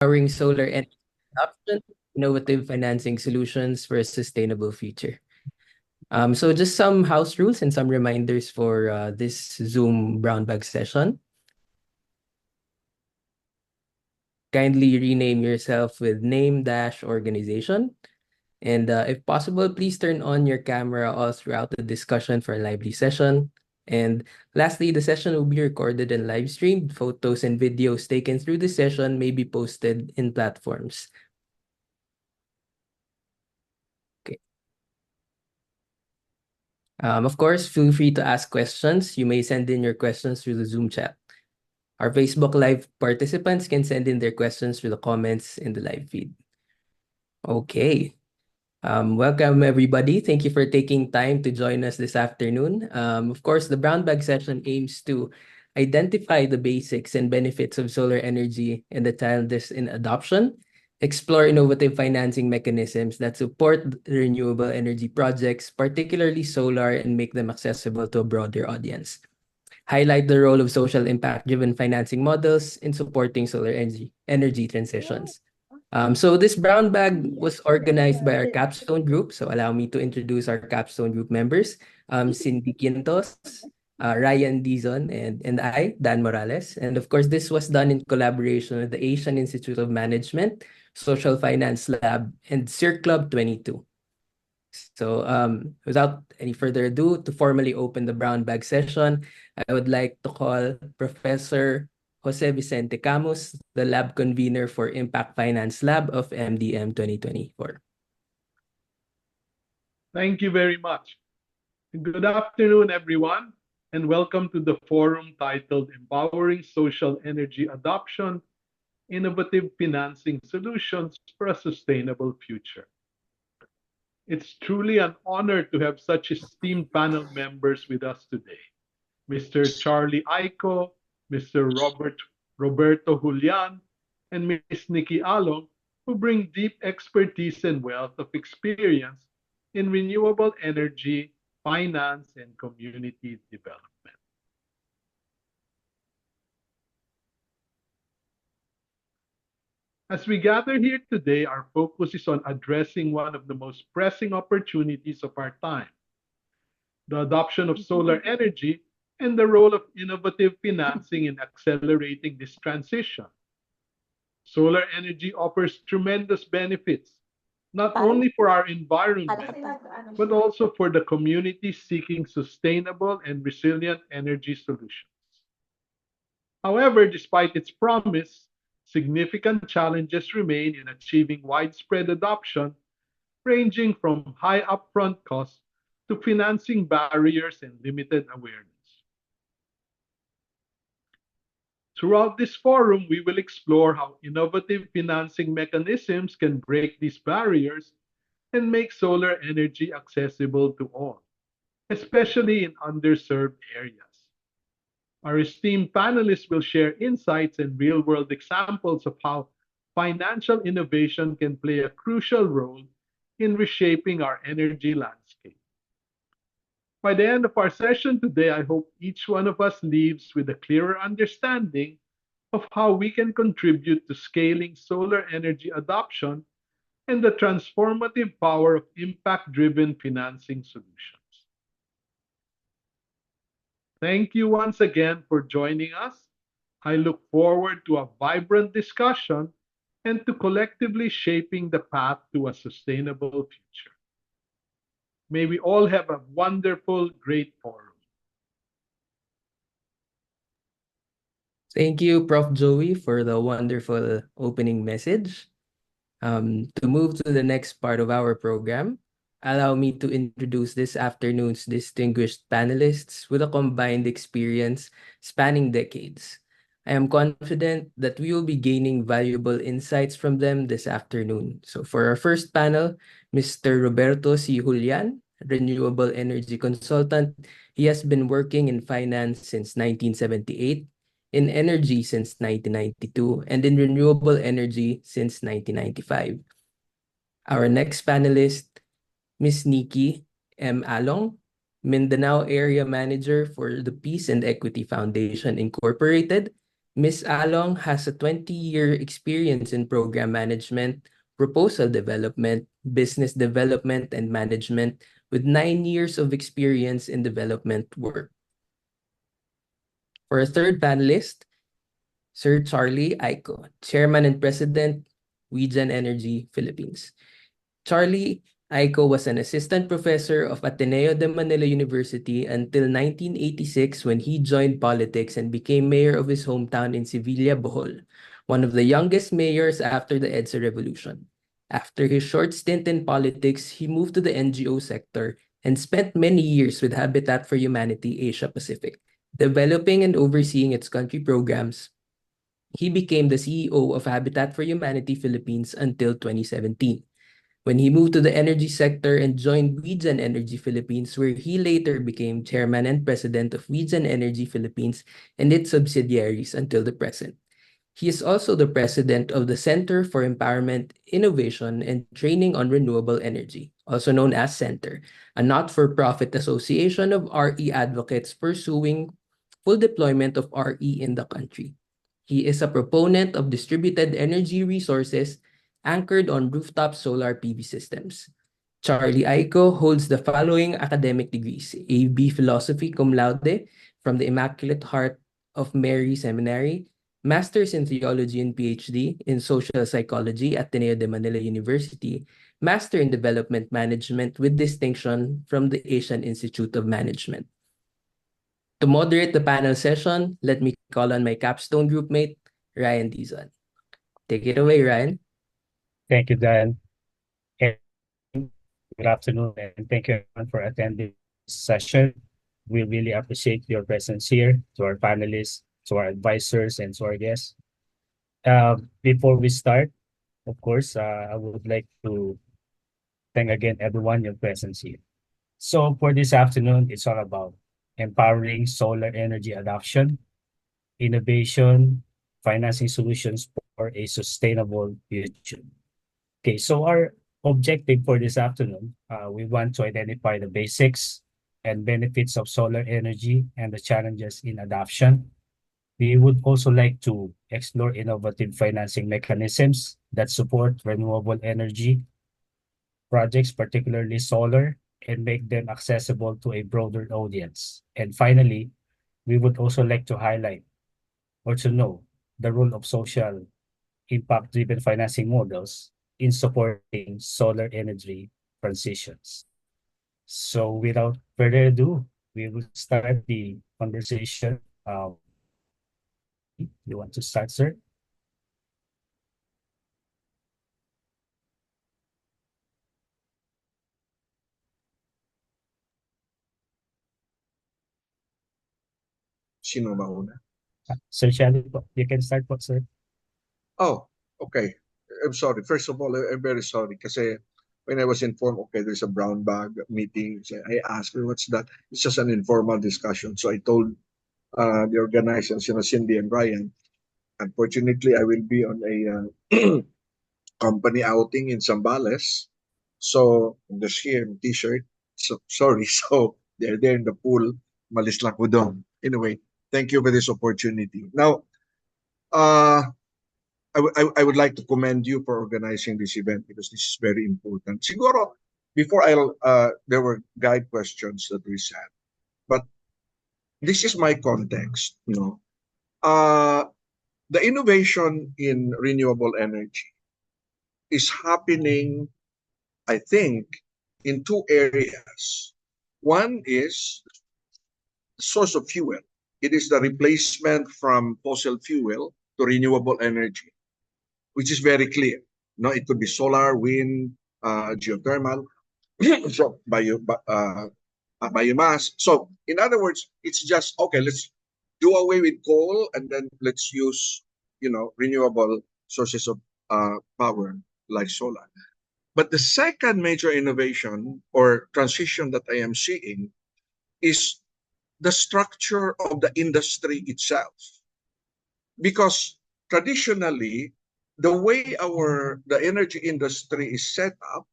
Empowering solar energy adoption, innovative financing solutions for a sustainable future. So just some house rules and some reminders for this Zoom brown bag session. Kindly rename yourself with name dash organization. And if possible, please turn on your camera all throughout the discussion for a lively session. And lastly, the session will be recorded and live streamed. Photos and videos taken through the session may be posted in platforms. Okay. Of course, feel free to ask questions. You may send in your questions through the Zoom chat. Our Facebook Live participants can send in their questions through the comments in the live feed. Okay. Welcome, everybody. Thank you for taking time to join us this afternoon. Of course, the Brown Bag session aims to identify the basics and benefits of solar energy and the challenges in adoption, explore innovative financing mechanisms that support renewable energy projects, particularly solar, and make them accessible to a broader audience. Highlight the role of social impact-driven financing models in supporting solar energy transitions. So this brown bag was organized by our capstone group. So allow me to introduce our capstone group members, Cindy Quintos, Ryan Dizon, and I, Dan Morales. And of course, this was done in collaboration with the Asian Institute of Management, Social Finance Lab, and CIRC Club 22. So without any further ado, to formally open the brown bag session, I would like to call Professor Jose Vicente Camus, the lab convener for Impact Finance Lab of MDM 2024. Thank you very much. Good afternoon, everyone, and welcome to the forum titled Empowering Social Energy Adoption, Innovative Financing Solutions for a Sustainable Future. It's truly an honor to have such esteemed panel members with us today. Mr. Charlie Aiko, Mr. Roberto Julian, and Ms. Nikki Along, who bring deep expertise and wealth of experience in renewable energy, finance, and community development. As we gather here today, our focus is on addressing one of the most pressing opportunities of our time, the adoption of solar energy and the role of innovative financing in accelerating this transition. Solar energy offers tremendous benefits, not only for our environment, but also for the community seeking sustainable and resilient energy solutions. However, despite its promise, significant challenges remain in achieving widespread adoption, ranging from high upfront costs to financing barriers and limited awareness. Throughout this forum, we will explore how innovative financing mechanisms can break these barriers and make solar energy accessible to all, especially in underserved areas. Our esteemed panelists will share insights and real-world examples of how financial innovation can play a crucial role in reshaping our energy landscape. By the end of our session today, I hope each one of us leaves with a clearer understanding of how we can contribute to scaling solar energy adoption and the transformative power of impact-driven financing solutions. Thank you once again for joining us. I look forward to a vibrant discussion and to collectively shaping the path to a sustainable future. May we all have a wonderful, great forum. Thank you, Prof. Joey, for the wonderful opening message. To move to the next part of our program, allow me to introduce this afternoon's distinguished panelists with a combined experience spanning decades. I am confident that we will be gaining valuable insights from them this afternoon. So for our first panel, Mr. Roberto C. Julian, renewable energy consultant. He has been working in finance since 1978, in energy since 1992, and in renewable energy since 1995. Our next panelist, Ms. Nikki M. Along, Mindanao Area Manager for the Peace and Equity Foundation, Incorporated. Ms. Along has a 20-year experience in program management, proposal development, business development, and management, with 9 years of experience in development work. For a third panelist, Sir Charlie Aiko, Chairman and President, WeGen Energy Philippines. Charlie Aiko was an assistant professor of Ateneo de Manila University until 1986 when he joined politics and became mayor of his hometown in Sevilla, Bohol, one of the youngest mayors after the EDSA revolution. After his short stint in politics, he moved to the NGO sector and spent many years with Habitat for Humanity Asia Pacific, developing and overseeing its country programs. He became the CEO of Habitat for Humanity Philippines until 2017, when he moved to the energy sector and joined WeGen Energy Philippines, where he later became chairman and president of WeGen Energy Philippines and its subsidiaries until the present. He is also the president of the Center for Empowerment, Innovation, and Training on Renewable Energy, also known as CENTER, a not-for-profit association of RE advocates pursuing full deployment of RE in the country. He is a proponent of distributed energy resources anchored on rooftop solar PV systems. Charlie Aiko holds the following academic degrees: A.B. Philosophy cum laude from the Immaculate Heart of Mary Seminary, Master's in Theology and PhD in Social Psychology at Ateneo de Manila University, Master in Development Management with distinction from the Asian Institute of Management. To moderate the panel session, let me call on my capstone groupmate, Ryan Dizon. Take it away, Ryan. Thank you, Dan. And good afternoon, and thank you everyone for attending this session. We really appreciate your presence here, to our panelists, to our advisors, and to our guests. Before we start, of course, I would like to thank again everyone your presence here. So for this afternoon, it's all about empowering solar energy adoption, innovation, financing solutions for a sustainable future. Okay, so our objective for this afternoon, we want to identify the basics and benefits of solar energy and the challenges in adoption. We would also like to explore innovative financing mechanisms that support renewable energy projects, particularly solar, and make them accessible to a broader audience. And finally, we would also like to highlight or to know the role of social impact-driven financing models in supporting solar energy transitions. So without further ado, we will start the conversation. You want to start, sir? Sino mauna? Sir Shelly, you can start, sir. Oh, okay. I'm sorry. First of all, I'm very sorry kasi when I was informed, okay, there's a brown bag meeting, so I asked her, what's that? It's just an informal discussion. So I told the organizers, Cindy and Brian, unfortunately, I will be on a company outing in Zambales. So I'm just here in t-shirt. So sorry. So they're there in the pool. Malis lang ko doon. Anyway, thank you for this opportunity. Now, I would like to commend you for organizing this event because this is very important. Siguro, before there were guide questions that we had, but this is my context, the innovation in renewable energy is happening, I think, in two areas. One is source of fuel. It is the replacement from fossil fuel to renewable energy, which is very clear. No, it could be solar, wind, geothermal, so biomass. So in other words, it's just okay. Let's do away with coal and then let's use, renewable sources of power like solar. But the second major innovation or transition that I am seeing is the structure of the industry itself, because traditionally the way the energy industry is set up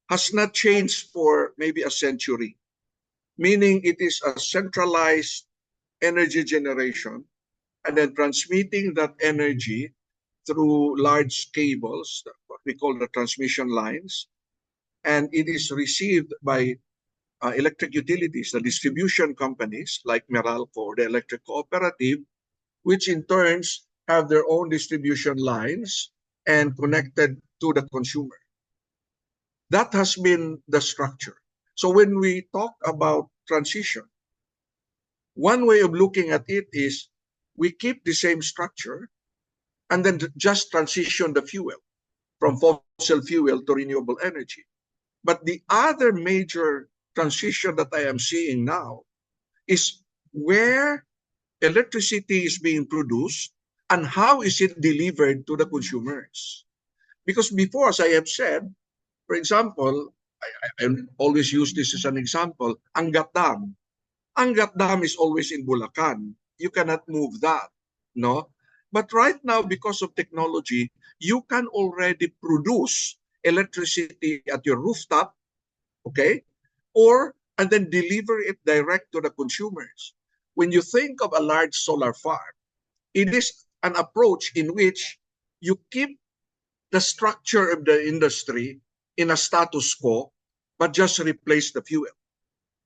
has not changed for maybe a century, meaning it is a centralized energy generation and then transmitting that energy through large cables, what we call the transmission lines, and it is received by electric utilities, the distribution companies like Meralco or the Electric Cooperative, which in turns have their own distribution lines and connected to the consumer. That has been the structure. So when we talk about transition, one way of looking at it is we keep the same structure and then just transition the fuel from fossil fuel to renewable energy. But the other major transition that I am seeing now is where electricity is being produced and how is it delivered to the consumers. Because before, as I have said, for example, I always use this as an example, Angat Dam. Angat Dam is always in Bulacan. You cannot move that, no? But right now, because of technology, you can already produce electricity at your rooftop, okay? And then deliver it direct to the consumers. When you think of a large solar farm, it is an approach in which you keep the structure of the industry in a status quo, but just replace the fuel.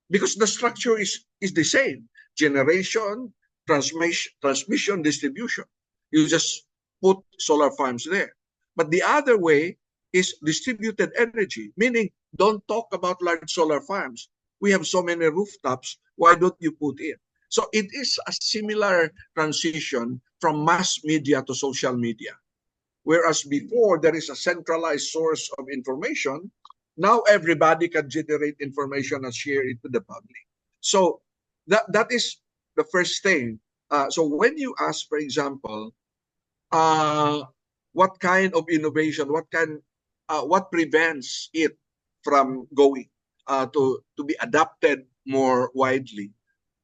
Because the structure is the same. Generation, transmission, distribution. You just put solar farms there. But the other way is distributed energy, meaning don't talk about large solar farms. We have so many rooftops. Why don't you put in? So it is a similar transition from mass media to social media. Whereas before there is a centralized source of information, now everybody can generate information and share it to the public. So that is the first thing. So when you ask, for example, what kind of innovation, what prevents it from going to be adapted more widely?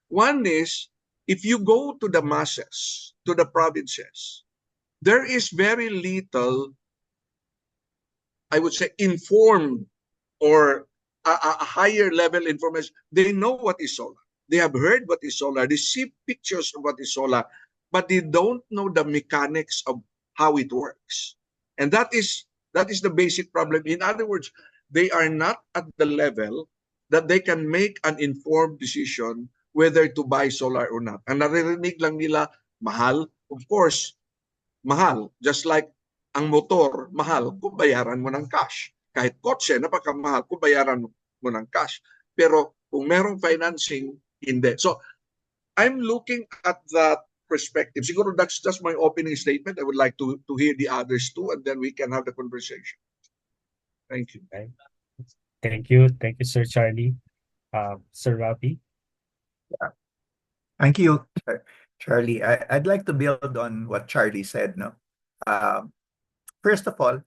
One is, if you go to the masses, to the provinces, there is very little, I would say, informed or a higher level information. They know what is solar. They have heard what is solar. They see pictures of what is solar, but they don't know the mechanics of how it works. And that is the basic problem. In other words, they are not at the level that they can make an informed decision whether to buy solar or not. Ang naririnig lang nila, mahal. Of course, mahal. Just like ang motor, mahal kung bayaran mo ng cash. Kahit kotse, napakamahal kung bayaran mo ng cash. Pero kung merong financing, hindi. So, I'm looking at that perspective. Siguro that's just my opening statement. I would like to hear the others too, and then we can have the conversation. Thank you. Okay. Thank you, Sir Charlie. Sir Rafi. Thank you, Charlie. I'd like to build on what Charlie said. No, first of all,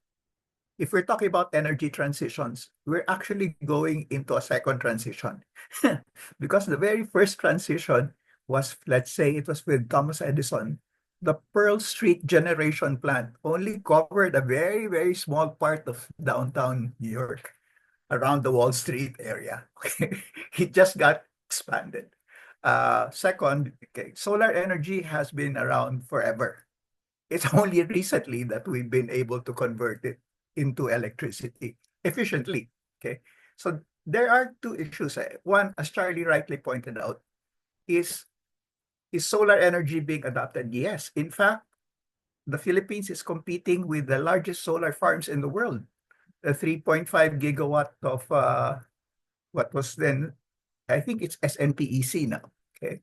if we're talking about energy transitions, we're actually going into a second transition because the very first transition was, let's say, it was with Thomas Edison. The Pearl Street generation plant only covered a very, very small part of downtown New York, around the Wall Street area. It just got expanded. Second, solar energy has been around forever. It's only recently that we've been able to convert it into electricity efficiently. Okay, so there are two issues. One, as Charlie rightly pointed out, is solar energy being adopted? Yes. In fact, the Philippines is competing with the largest solar farms in the world. The 3.5 gigawatt of what was then, I think it's SNPEC now. Okay.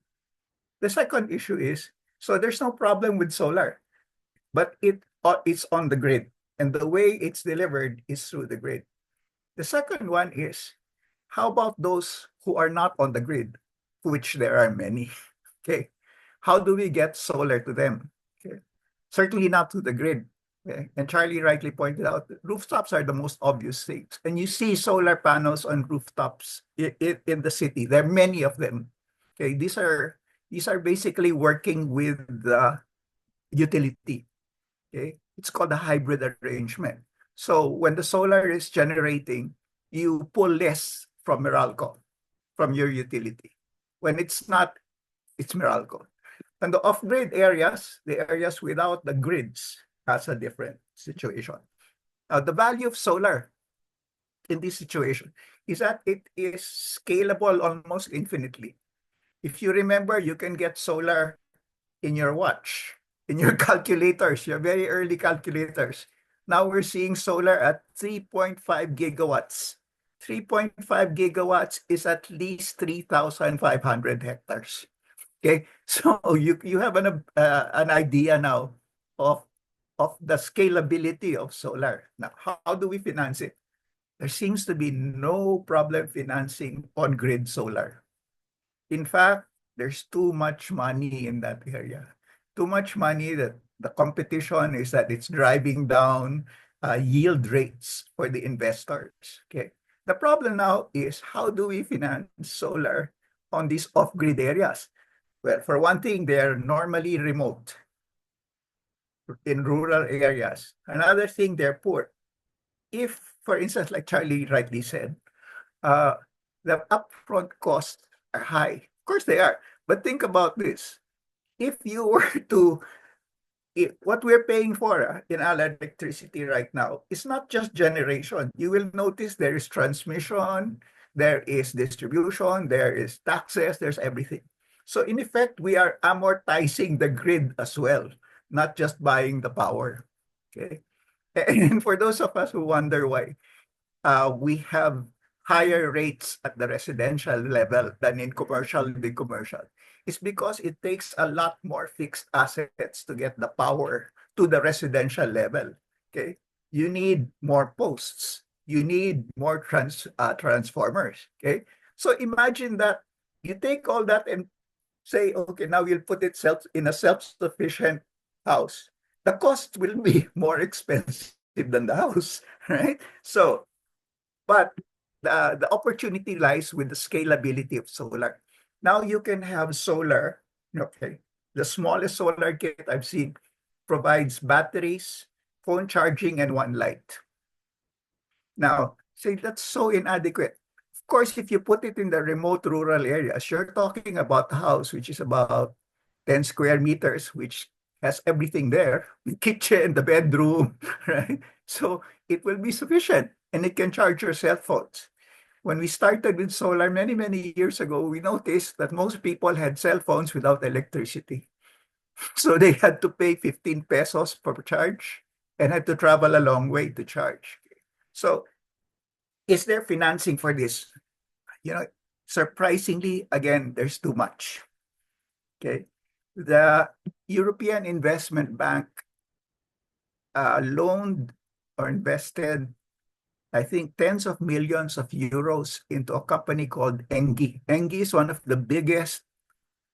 The second issue is, so there's no problem with solar, but it's on the grid, and the way it's delivered is through the grid. The second one is, how about those who are not on the grid, which there are many? Okay, how do we get solar to them? Okay, certainly not to the grid. Okay? And Charlie rightly pointed out that rooftops are the most obvious things, and you see solar panels on rooftops in the city. There are many of them. Okay, these are basically working with the utility. Okay, it's called a hybrid arrangement. So when the solar is generating, you pull less from Meralco, from your utility. When it's not, it's Meralco. And the off-grid areas, the areas without the grids, has a different situation. Now, the value of solar in this situation is that it is scalable almost infinitely. If you remember, you can get solar in your watch, in your calculators, your very early calculators. Now we're seeing solar at 3.5 gigawatts. 3.5 gigawatts is at least 3,500 hectares. Okay, so you have an idea now of the scalability of solar. Now, how do we finance it? There seems to be no problem financing on-grid solar. In fact, there's too much money in that area. Too much money that the competition is that it's driving down yield rates for the investors. Okay. The problem now is how do we finance solar on these off-grid areas? Well, for one thing, they're normally remote in rural areas. Another thing, they're poor. If, for instance, like Charlie rightly said, the upfront costs are high. Of course they are. But think about this. If you were to, what we're paying for in our electricity right now is not just generation. You will notice there is transmission, there is distribution, there is taxes, there's everything. So in effect, we are amortizing the grid as well, not just buying the power. Okay. And for those of us who wonder why we have higher rates at the residential level than in commercial, big commercial, it's because it takes a lot more fixed assets to get the power to the residential level. Okay, you need more posts, you need more transformers. Okay, so imagine that you take all that and say, okay, now we'll put it in a self-sufficient house. The cost will be more expensive than the house, right? So, but the opportunity lies with the scalability of solar. Now you can have solar, okay, the smallest solar kit I've seen provides batteries, phone charging, and one light. Now, say that's so inadequate. Of course, if you put it in the remote rural areas, you're talking about a house which is about 10 square meters, which has everything there, the kitchen, the bedroom, right? So it will be sufficient and it can charge your cell phones. When we started with solar many, many years ago, we noticed that most people had cell phones without electricity. So they had to pay 15 pesos per charge and had to travel a long way to charge. So is there financing for this? You know, surprisingly, again, there's too much. Okay. The European Investment Bank loaned or invested, I think, tens of millions of euros into a company called Engie. Engie is one of the biggest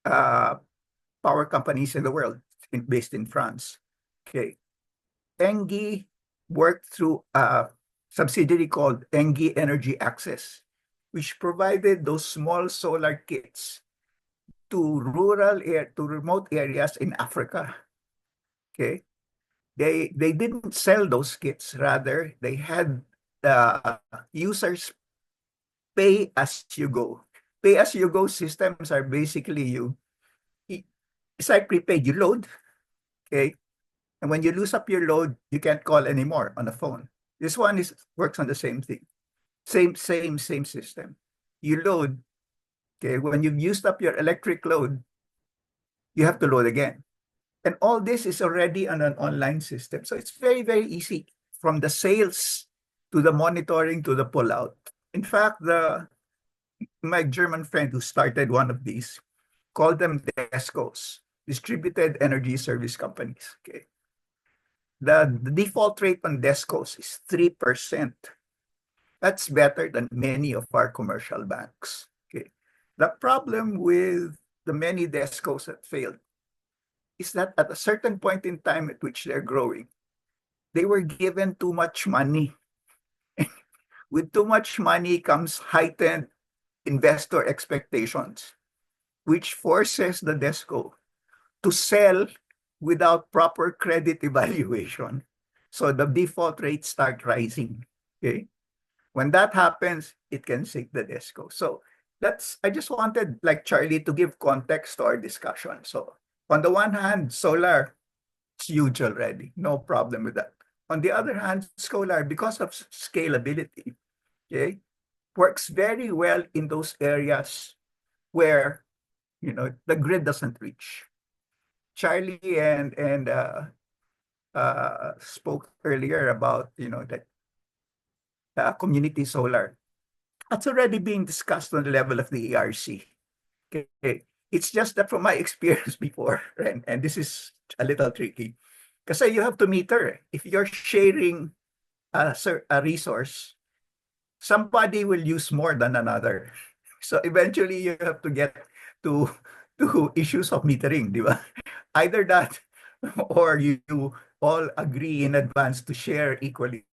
power companies in the world, based in France. Okay. Engie worked through a subsidiary called Engie Energy Access, which provided those small solar kits to remote areas in Africa. Okay. They didn't sell those kits, rather they had users pay as you go. Pay as you go systems are basically it's like prepaid. You load, okay, and when you lose up your load, you can't call anymore on the phone. This one works on the same thing, same system. You load, okay, when you've used up your electric load, you have to load again. And all this is already on an online system. So it's very, very easy from the sales to the monitoring to the pullout. In fact, my German friend who started one of these called them DESCOs, distributed energy service companies. Okay. The default rate on DESCOs is 3%. That's better than many of our commercial banks. Okay. The problem with the many DESCOs that failed is that at a certain point in time at which they're growing, they were given too much money. With too much money comes heightened investor expectations, which forces the DESCO to sell without proper credit evaluation. So the default rates start rising. Okay. When that happens, it can sink the DESCO. So I just wanted, like Charlie, to give context to our discussion. So On the one hand, solar is huge already, no problem with that. On the other hand, solar, because of scalability, okay, works very well in those areas where the grid doesn't reach. Charlie and spoke earlier about that community solar. That's already being discussed on the level of the ERC. Okay, it's just that from my experience before, and this is a little tricky, because you have to meter. If you're sharing a resource, somebody will use more than another. So eventually you have to get to issues of metering, di ba? Either that or you all agree in advance to share equally.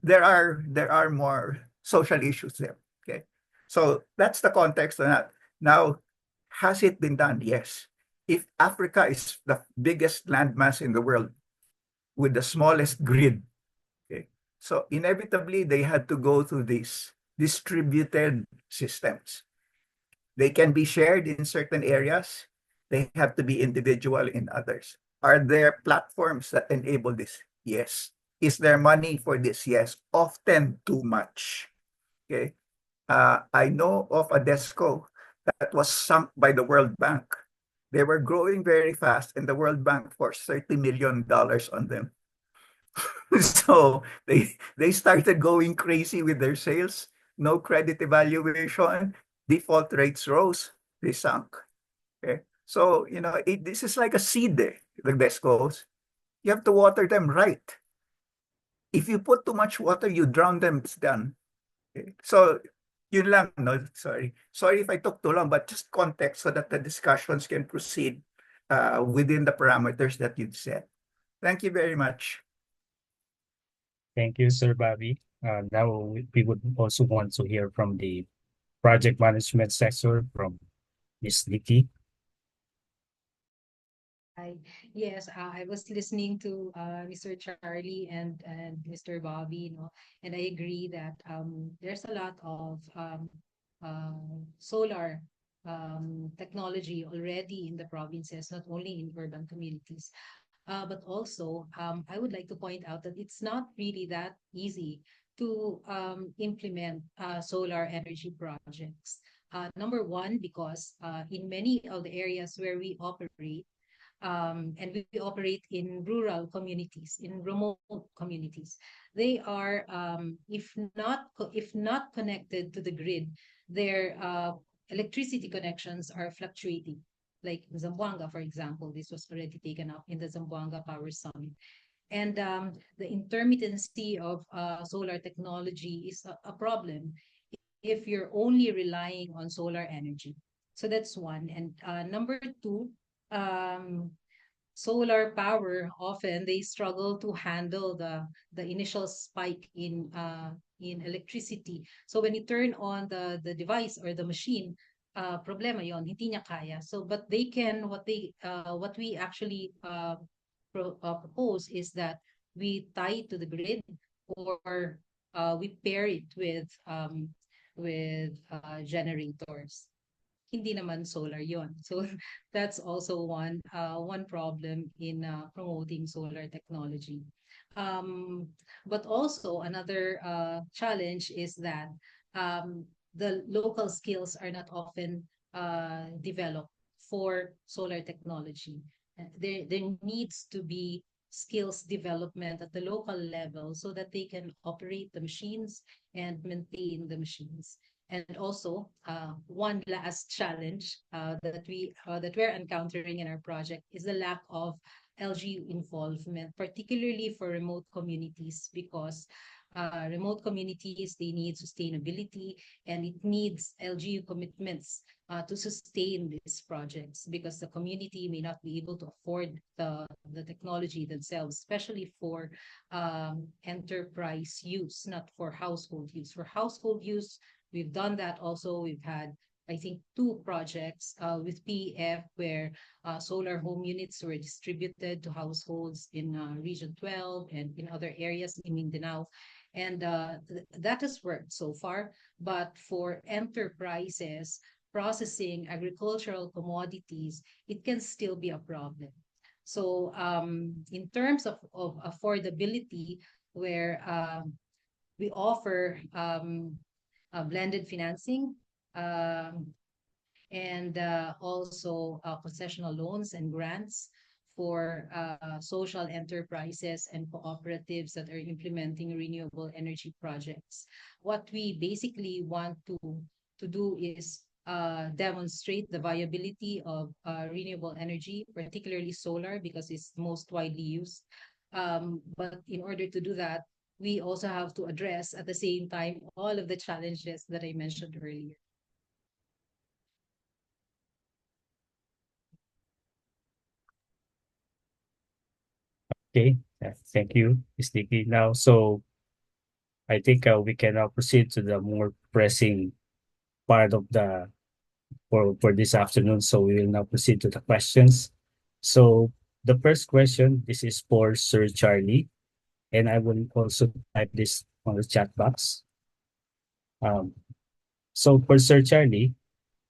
There are more social issues there. Okay. So that's the context on that. Now, has it been done? Yes. If Africa is the biggest landmass in the world with the smallest grid, okay, so inevitably they had to go through these distributed systems. They can be shared in certain areas. They have to be individual in others. Are there platforms that enable this? Yes. Is there money for this? Yes. Often too much. Okay. I know of a DESCO that was sunk by the World Bank. They were growing very fast, and the World Bank forced $30 million on them. So they started going crazy with their sales. No credit evaluation, default rates rose, they sunk. Okay, so this is like a seed. The DESCOs, you have to water them right. If you put too much water, you drown them. It's done. Okay? So yun lang. No, sorry if I took too long, but just context so that the discussions can proceed within the parameters that you've set. Thank you very much. Thank you, Sir Bobby. Now we would also want to hear from the project management sector from Ms. Nikki. Yes, I was listening to Mr. Charlie and Mr. Bobby, and I agree that there's a lot of solar technology already in the provinces, not only in urban communities. But also, I would like to point out that it's not really that easy to implement solar energy projects. Number one, because in many of the areas where we operate, and we operate in rural communities, in remote communities. They are, if not connected to the grid, their electricity connections are fluctuating. Like in Zamboanga, for example, this was already taken up in the Zamboanga Power Summit. And the intermittency of solar technology is a problem if you're only relying on solar energy. So that's one. And number two, um, solar power, often they struggle to handle the initial spike in electricity. So when you turn on the device or the machine, problema yon, hindi niya kaya. So but they can, what we actually propose is that we tie it to the grid, or we pair it with generators. Hindi naman solar yon. So that's also one problem in promoting solar technology. But also another challenge is that the local skills are not often developed for solar technology. There needs to be skills development at the local level so that they can operate the machines and maintain the machines. And also, one last challenge that we're encountering in our project is the lack of LGU involvement, particularly for remote communities, because remote communities, they need sustainability, and it needs LGU commitments to sustain these projects, because the community may not be able to afford the technology themselves, especially for enterprise use, not for household use. For household use, we've done that also. We've had, I think, 2 projects with PEF where solar home units were distributed to households in Region 12 and in other areas in Mindanao. And that has worked so far. But for enterprises, processing agricultural commodities, it can still be a problem. So in terms of affordability, where we offer blended financing, and also concessional loans and grants for social enterprises and cooperatives that are implementing renewable energy projects. What we basically want to do is demonstrate the viability of renewable energy, particularly solar, because it's most widely used. But in order to do that, we also have to address at the same time all of the challenges that I mentioned earlier. Okay, thank you, Ms. Nikki. Now, so I think we can now proceed to the more pressing part of the for this afternoon. So we will now proceed to the questions. So the first question, this is for Sir Charlie, and I will also type this on the chat box. So for Sir Charlie,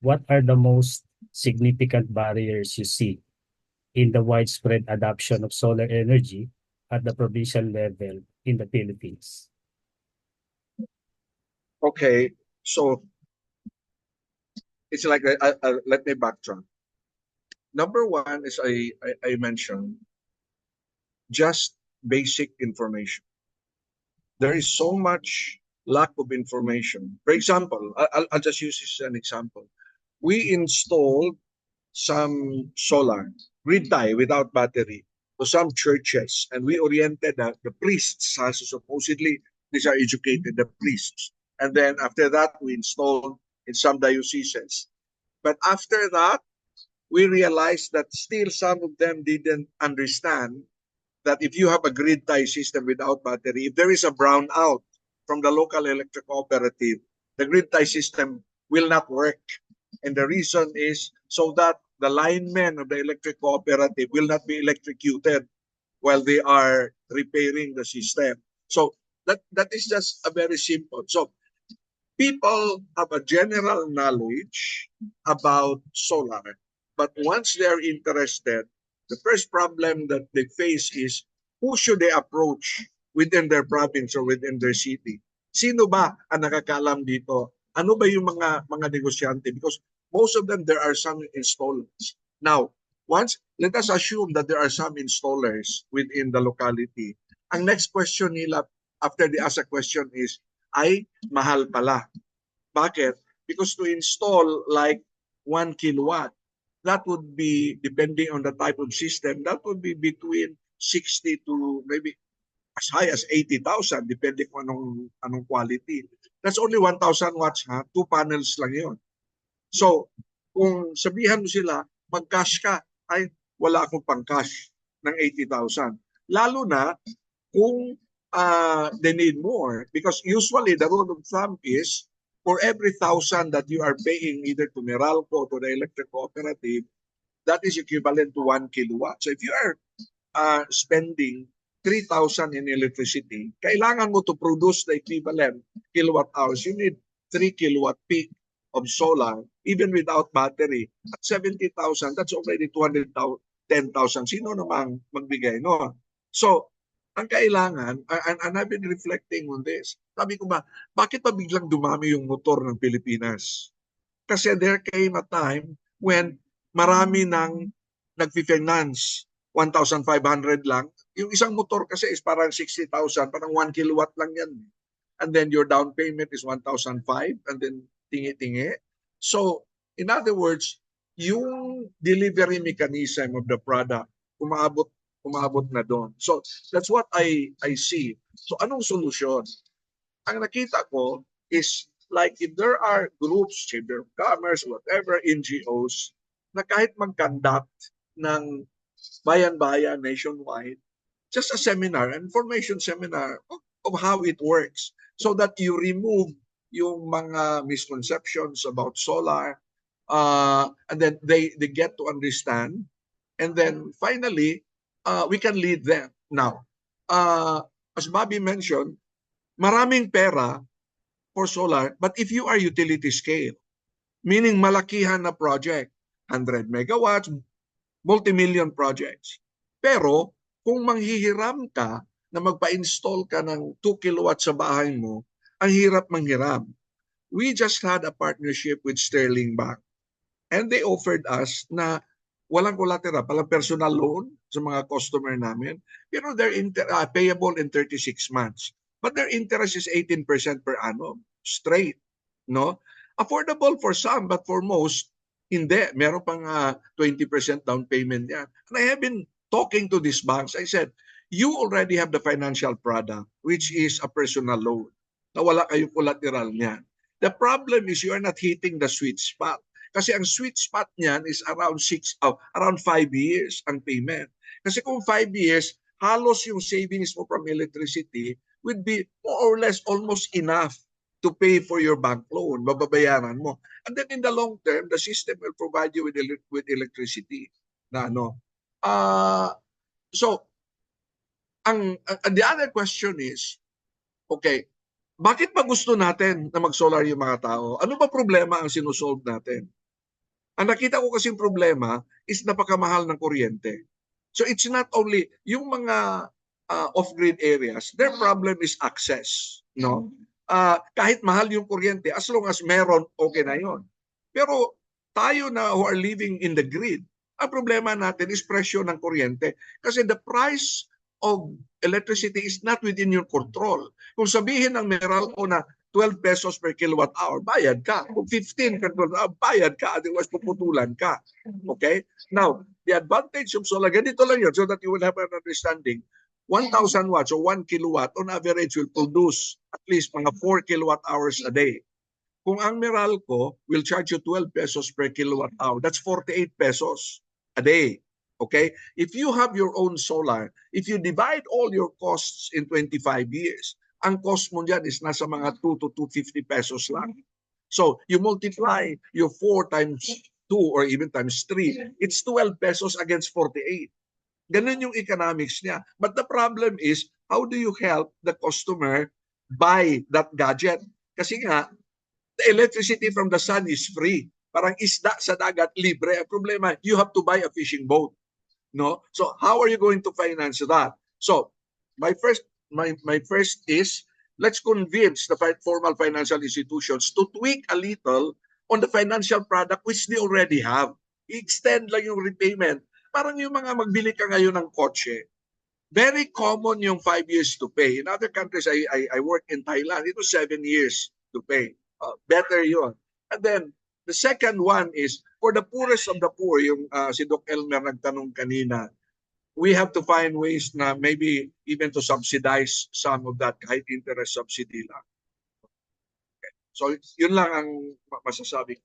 what are the most significant barriers you see in the widespread adoption of solar energy at the provincial level in the Philippines? Okay, so it's like let me backtrack. Number one is I mentioned just basic information. There is so much lack of information. For example, I'll just use this as an example. We installed some solar grid tie without battery to some churches, and we oriented the priests, as supposedly these are educated, the priests. And then after that, we installed in some dioceses. But after that, we realized that still some of them didn't understand that if you have a grid tie system without battery, if there is a brownout from the local electric cooperative, the grid tie system will not work. And the reason is so that the linemen of the electric cooperative will not be electrocuted while they are repairing the system. So that is just a very simple. So people have a general knowledge about solar, but once they're interested, the first problem that they face is who should they approach within their province or within their city? Sino ba ang nakakaalam dito? Ano ba yung mga negosyante? Because most of them, there are some installers. Now, let us assume that there are some installers within the locality. Ang next question nila after they ask a question is, ay, mahal pala. Bakit? Because to install like 1 kilowatt, that would be, depending on the type of system, that would be between 60 to maybe as high as 80,000, depending on anong quality. That's only 1,000 watts, ha? 2 panels lang yun. So, kung sabihan mo sila, mag-cash ka, ay wala akong pang-cash ng 80,000. Lalo na kung they need more. Because usually, the rule of thumb is, for every 1,000 that you are paying either to Meralco, to the electric cooperative, that is equivalent to 1 kilowatt. So if you are spending 3,000 in electricity, kailangan mo to produce the equivalent kilowatt hours. You need 3 kilowatt peak of solar, even without battery. At 70,000, that's already 210,000. Sino namang magbigay, no? So, ang kailangan, and I've been reflecting on this, sabi ko ba, bakit pa biglang dumami yung motor ng Pilipinas? Kasi there came a time when marami nang nag-finance, 1,500 lang. Yung isang motor kasi is parang 60,000, parang 1 kilowatt lang yan. And then your down payment is 1,500 and then tingi-tingi. So, in other words, yung delivery mechanism of the product, umabot na doon. So, that's what I see. So, anong solusyon? Ang nakita ko is like if there are groups, chamber of commerce, whatever, NGOs, na kahit mag-conduct ng bayan-bayan nationwide, just a seminar, an information seminar of how it works so that you remove yung mga misconceptions about solar and then they get to understand and then finally we can lead them. Now, as Bobby mentioned, maraming pera for solar, but if you are utility scale, meaning malakihan na project, 100 megawatts, multi-million projects. Pero kung manghihiram ka na magpa-install ka ng 2 kilowatts sa bahay mo, ang hirap manghiram. We just had a partnership with Sterling Bank and they offered us na walang collateral, palang personal loan sa mga customer namin, pero they're payable in 36 months. But their interest is 18% per annum, straight, no? Affordable for some, but for most, hindi. Meron pang 20% down payment yan. And I have been talking to these banks. I said, you already have the financial product, which is a personal loan, na wala kayong collateral niyan. The problem is you are not hitting the sweet spot. Kasi ang sweet spot niyan is around 5 years ang payment. Kasi kung 5 years, halos yung savings mo from electricity would be more or less almost enough to pay for your bank loan. Bababayaran mo. And then in the long term, the system will provide you with electricity. Na ano. So, the other question is, okay, bakit ba gusto natin na mag-solar yung mga tao? Ano ba problema ang sinusolve natin? Ang nakita ko kasing problema is napakamahal ng kuryente. So it's not only yung mga off-grid areas, their problem is access. No? Kahit mahal yung kuryente, as long as meron, okay na yon. Pero tayo na who are living in the grid, ang problema natin is presyo ng kuryente. Kasi the price of electricity is not within your control. Kung sabihin ng Meralco na 12 pesos per kilowatt hour, bayad ka. Kung 15 per kilowatt hour, bayad ka. Otherwise, puputulan ka. Okay? Now, the advantage of solar, ganito lang yun so that you will have an understanding. 1,000 watts or 1 kilowatt on average will produce at least mga 4 kilowatt hours a day. Kung ang Meralco will charge you 12 pesos per kilowatt hour, that's 48 pesos a day. Okay? If you have your own solar, if you divide all your costs in 25 years, ang cost mo dyan is nasa mga 2 to 250 pesos lang. So, you multiply your 4 times 2 or even times 3, it's 12 pesos against 48. Ganun yung economics niya. But the problem is, how do you help the customer buy that gadget? Kasi nga, the electricity from the sun is free. Parang isda sa dagat, libre. Ang problema, you have to buy a fishing boat. No? So how are you going to finance that? So my first is, let's convince the formal financial institutions to tweak a little on the financial product which they already have. I-extend lang yung repayment. Parang yung mga magbili ka ngayon ng kotse. Very common yung 5 years to pay. In other countries, I work in Thailand, it was 7 years to pay. Better yun. And then the second one is, for the poorest of the poor, yung si Doc Elmer nagtanong kanina, we have to find ways na maybe even to subsidize some of that kahit interest subsidy lang. Okay. So yun lang ang masasabi.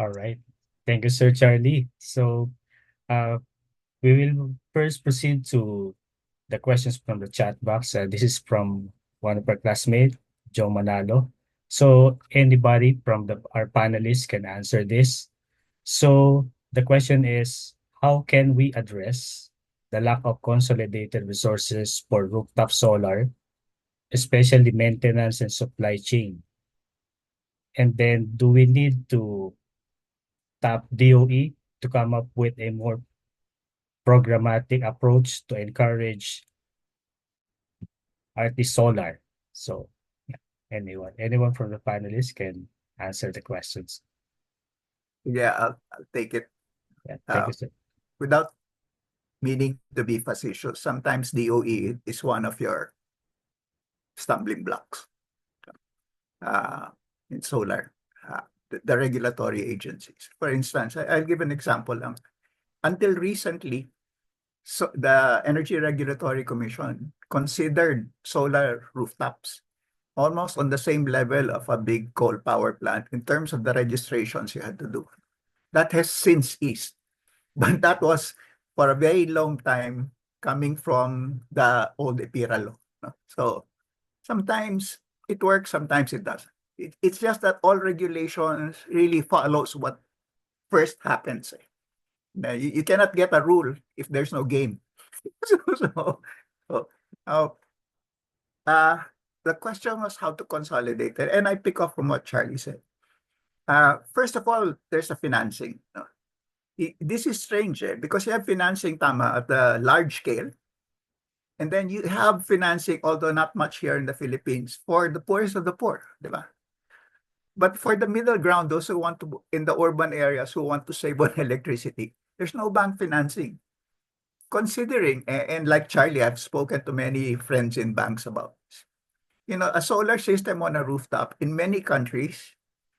All right. Thank you, Sir Charlie. So we will first proceed to the questions from the chat box. This is from one of our classmates, Joe Manalo. So anybody from our panelists can answer this. So the question is, how can we address the lack of consolidated resources for rooftop solar, especially maintenance and supply chain? And then do we need to tap DOE to come up with a more programmatic approach to encourage RT solar? So anyone from the panelists can answer the questions. Yeah, I'll take it. Yeah, thank you, sir. Without meaning to be facetious, sometimes DOE is one of your stumbling blocks in solar. The regulatory agencies. For instance, I'll give an example. Until recently, so the Energy Regulatory Commission considered solar rooftops almost on the same level of a big coal power plant in terms of the registrations you had to do. That has since eased, but that was for a very long time coming from the old EPIRA law. No? So sometimes it works, sometimes it doesn't. It's just that all regulations really follows what first happens. Now, you cannot get a rule if there's no game. The question was how to consolidate it, and I pick up from what Charlie said. First of all, there's a financing. No? This is strange because you have financing tama at the large scale, and then you have financing, although not much here in the Philippines, for the poorest of the poor, di ba? But for the middle ground, those who want to, in the urban areas, who want to save on electricity, there's no bank financing. Considering, and like Charlie, I've spoken to many friends in banks about this. You know, a solar system on a rooftop in many countries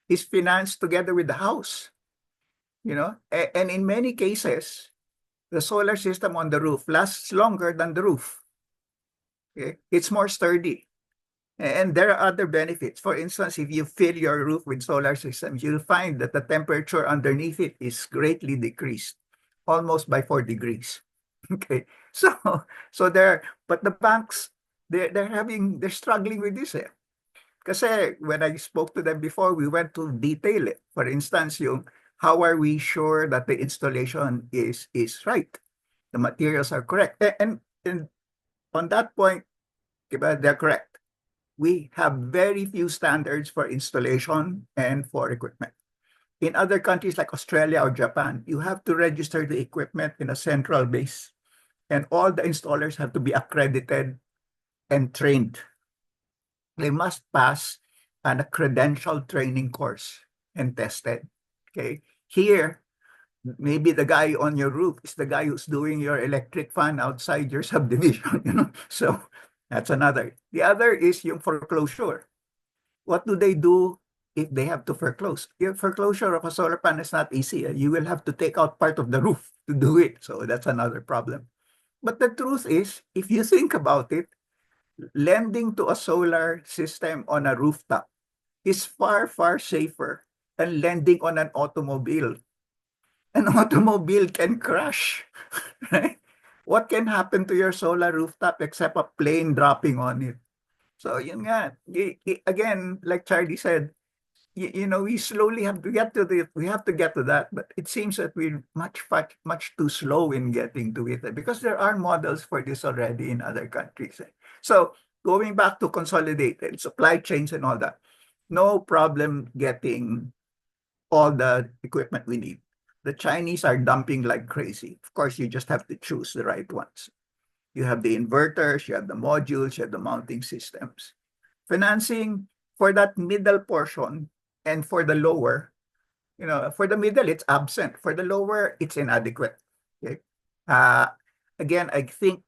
is financed together with the house. You know, and in many cases, the solar system on the roof lasts longer than the roof. Okay? It's more sturdy. And there are other benefits. For instance, if you fill your roof with solar systems, you'll find that the temperature underneath it is greatly decreased, almost by 4 degrees. Okay, so but the banks, they're struggling with this. Kasi when I spoke to them before, we went to detail it. For instance, how are we sure that the installation is right? The materials are correct. And on that point, they're correct. We have very few standards for installation and for equipment. In other countries like Australia or Japan, you have to register the equipment in a central base, and all the installers have to be accredited and trained. They must pass a credential training course and tested. Okay, here, maybe the guy on your roof is the guy who's doing your electric fan outside your subdivision, you know. So that's another. The other is yung foreclosure. What do they do if they have to foreclose? Your foreclosure of a solar panel is not easy. You will have to take out part of the roof to do it. So that's another problem. But the truth is, if you think about it, lending to a solar system on a rooftop is far, far safer than lending on an automobile. An automobile can crash, right? What can happen to your solar rooftop except a plane dropping on it? So yun nga, again, like Charlie said, you know, we slowly have to get to that, but it seems that we're much too slow in getting to it because there are models for this already in other countries. So going back to consolidated supply chains and all that, no problem getting all the equipment we need. The Chinese are dumping like crazy. Of course, you just have to choose the right ones. You have the inverters, you have the modules, you have the mounting systems. Financing for that middle portion and for the lower, you know, for the middle, it's absent. For the lower, it's inadequate. Okay. Again, I think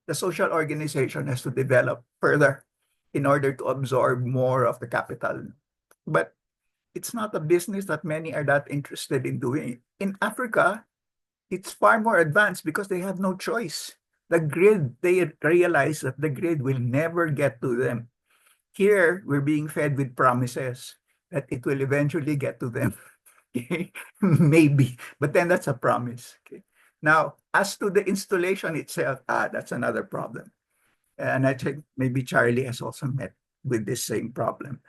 the social organization has to develop further in order to absorb more of the capital. But it's not a business that many are that interested in doing. In Africa, it's far more advanced because they have no choice. The grid, they realize that the grid will never get to them. Here, we're being fed with promises that it will eventually get to them. Maybe, but then that's a promise. Okay. Now, as to the installation itself, that's another problem. And I think maybe Charlie has also met with this same problem.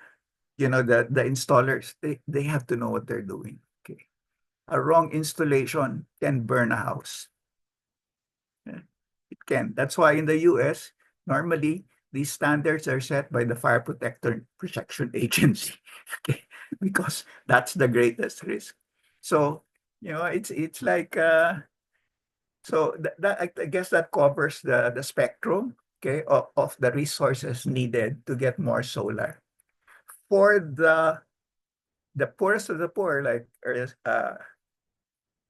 You know, the installers, they have to know what they're doing. Okay. A wrong installation can burn a house. It can. That's why in the US, normally these standards are set by the Fire Protection Agency, okay? Because that's the greatest risk. So, you know, it's like so that I guess that covers the spectrum, okay, of the resources needed to get more solar. For the poorest of the poor, like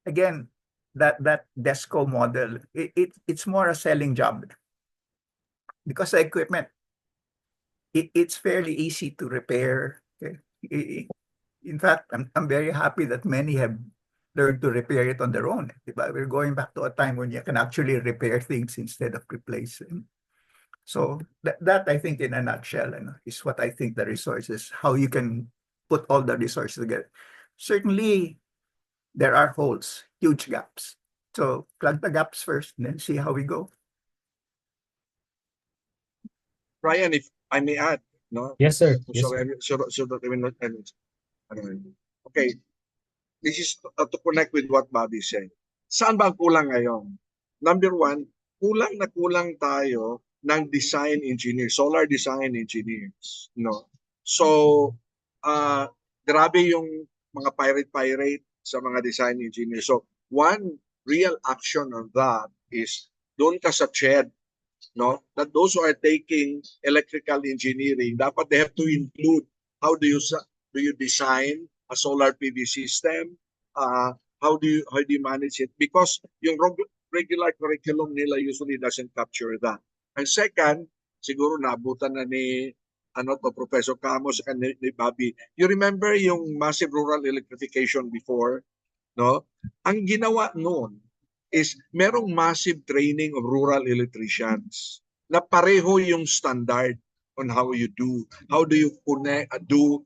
again, that DESCO model, it's more a selling job because the equipment, it's fairly easy to repair. Okay? In fact, I'm very happy that many have learned to repair it on their own. We're going back to a time when you can actually repair things instead of replace them. So that I think in a nutshell is what I think the resources, how you can put all the resources together. Certainly, there are holes, huge gaps. So plug the gaps first, and then see how we go. Ryan, if I may add, no? Yes, sir. So, Yes, sir. okay, this is to connect with what Bobby said. Saan ba ang kulang ngayon? Number one, kulang na kulang tayo ng design engineers, solar design engineers, no? So, grabe yung mga pirate sa mga design engineers. So one real action on that is doon ka sa CHED, no? That those who are taking electrical engineering, dapat they have to include how do you design a solar PV system? How do you manage it? Because yung regular curriculum nila usually doesn't capture that. And second, siguro naabutan na ni Professor Camos and ni Bobby. You remember yung massive rural electrification before, no? Ang ginawa noon is merong massive training of rural electricians na pareho yung standard on how you how do you do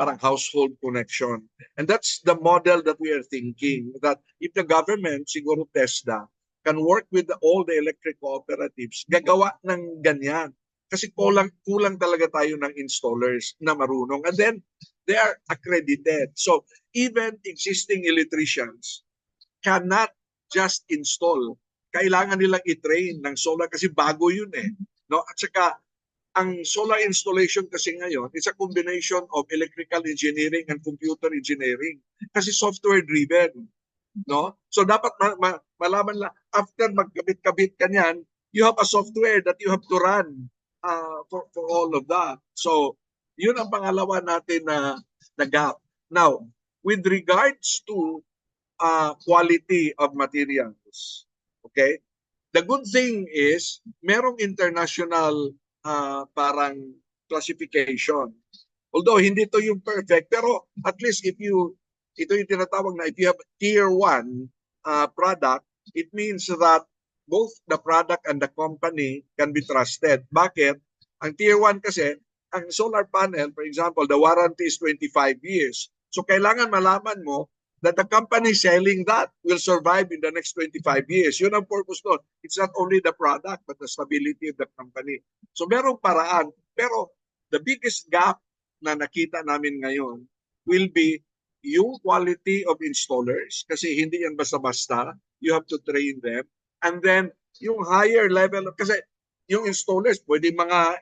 parang household connection. And that's the model that we are thinking, that if the government, siguro TESDA, can work with all the electric cooperatives, gagawa ng ganyan. Kasi kulang talaga tayo ng installers na marunong. And then, they are accredited. So, even existing electricians cannot just install. Kailangan nilang i-train ng solar kasi bago yun eh. No? At saka, ang solar installation kasi ngayon is a combination of electrical engineering and computer engineering. Kasi software-driven. No? So, dapat malaman lang, after magkabit-kabit ka niyan, you have a software that you have to run for all of that. So, yun ang pangalawa natin na gap. Now, with regards to quality of materials. Okay? The good thing is, merong international parang classification. Although hindi to yung perfect, pero at least ito yung tinatawag na if you have tier 1 product, it means that both the product and the company can be trusted. Bakit? Ang tier 1 kasi, ang solar panel, for example, the warranty is 25 years. So kailangan malaman mo that the company selling that will survive in the next 25 years. Yun ang purpose doon. It's not only the product, but the stability of the company. So merong paraan. Pero the biggest gap na nakita namin ngayon will be yung quality of installers. Kasi hindi yan basta-basta. You have to train them. And then yung higher level, kasi yung installers, pwede mga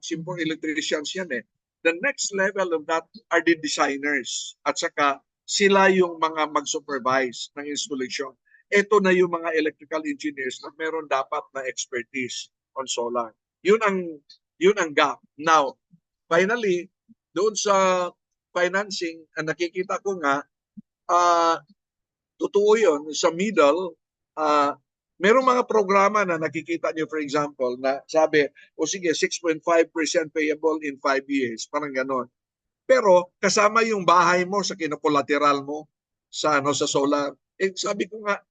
simple electricians yan eh. The next level of that are the designers. At saka sila yung mga mag-supervise ng installation. Ito na yung mga electrical engineers na meron dapat na expertise on solar. Yun ang gap. Now, finally, doon sa financing, ang nakikita ko nga, totoo yun, sa middle, merong mga programa na nakikita niyo, for example, na sabi, o sige, 6.5% payable in 5 years, parang ganon. Pero kasama yung bahay mo sa kinokolateral mo sa solar. Eh sabi ko nga,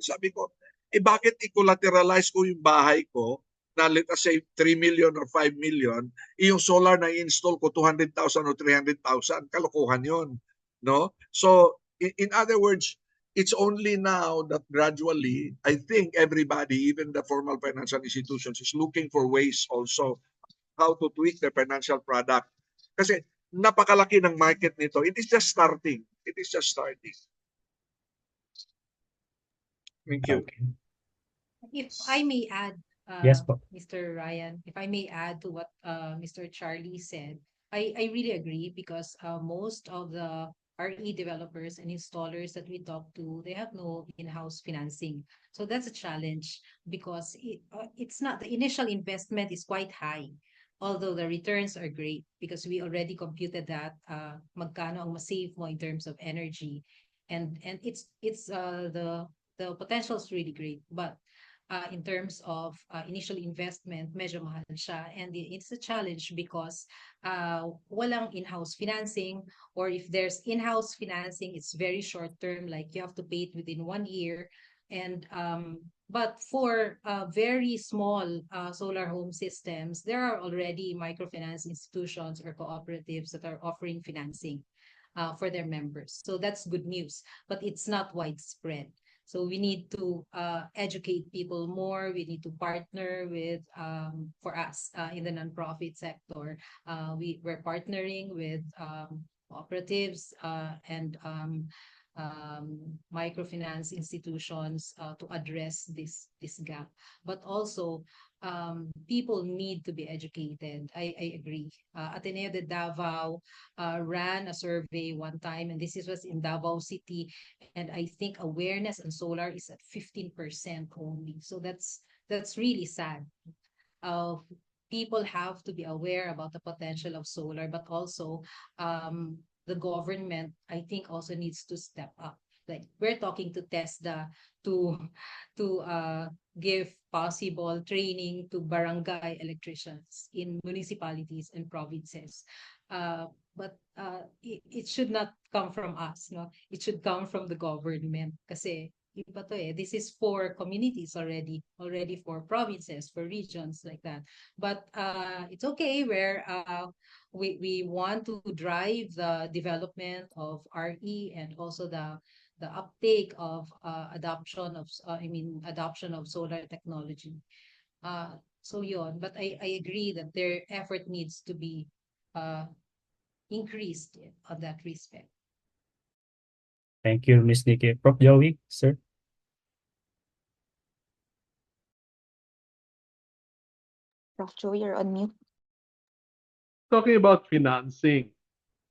sabi ko, bakit i-collateralize ko yung bahay ko na let us say 3 million or 5 million, yung solar na i-install ko 200,000 or 300,000, kalokohan yun, no? So in other words, it's only now that gradually, I think everybody, even the formal financial institutions, is looking for ways also how to tweak their financial product. Kasi napakalaki ng market nito. It is just starting. It is just starting. Thank you. Okay. If I may add, Yes po. Mr. Ryan, if I may add to what Mr. Charlie said, I really agree because most of the RE developers and installers that we talk to, they have no in-house financing. So that's a challenge because it's not, the initial investment is quite high. Although the returns are great because we already computed that magkano ang masave mo in terms of energy, and it's the potential is really great, but in terms of initial investment, medyo mahal siya, and it's a challenge because walang in-house financing, or if there's in-house financing, it's very short term, like you have to pay it within 1 year, and but for very small solar home systems, there are already microfinance institutions or cooperatives that are offering financing for their members. So that's good news, but it's not widespread. So we need to educate people more. We need to partner with, for us in the nonprofit sector, we're partnering with cooperatives and microfinance institutions to address this gap. But also, people need to be educated. I agree. Ateneo de Davao ran a survey one time, and was in Davao City, and I think awareness on solar is at 15% only. So that's really sad. Uh, People have to be aware about the potential of solar, but also the government, I think, also needs to step up. Like we're talking to TESDA to give possible training to barangay electricians in municipalities and provinces. But it should not come from us, no? It should come from the government kasi iba to eh. This is for communities already for provinces, for regions like that. But it's okay where we want to drive the development of RE and also the uptake of adoption of solar technology. So yun, but I agree that their effort needs to be uh, increased on that respect. Thank you, Ms. Nikki. Prof. Joey, sir. Prof. Joey, you're on mute. Talking about financing,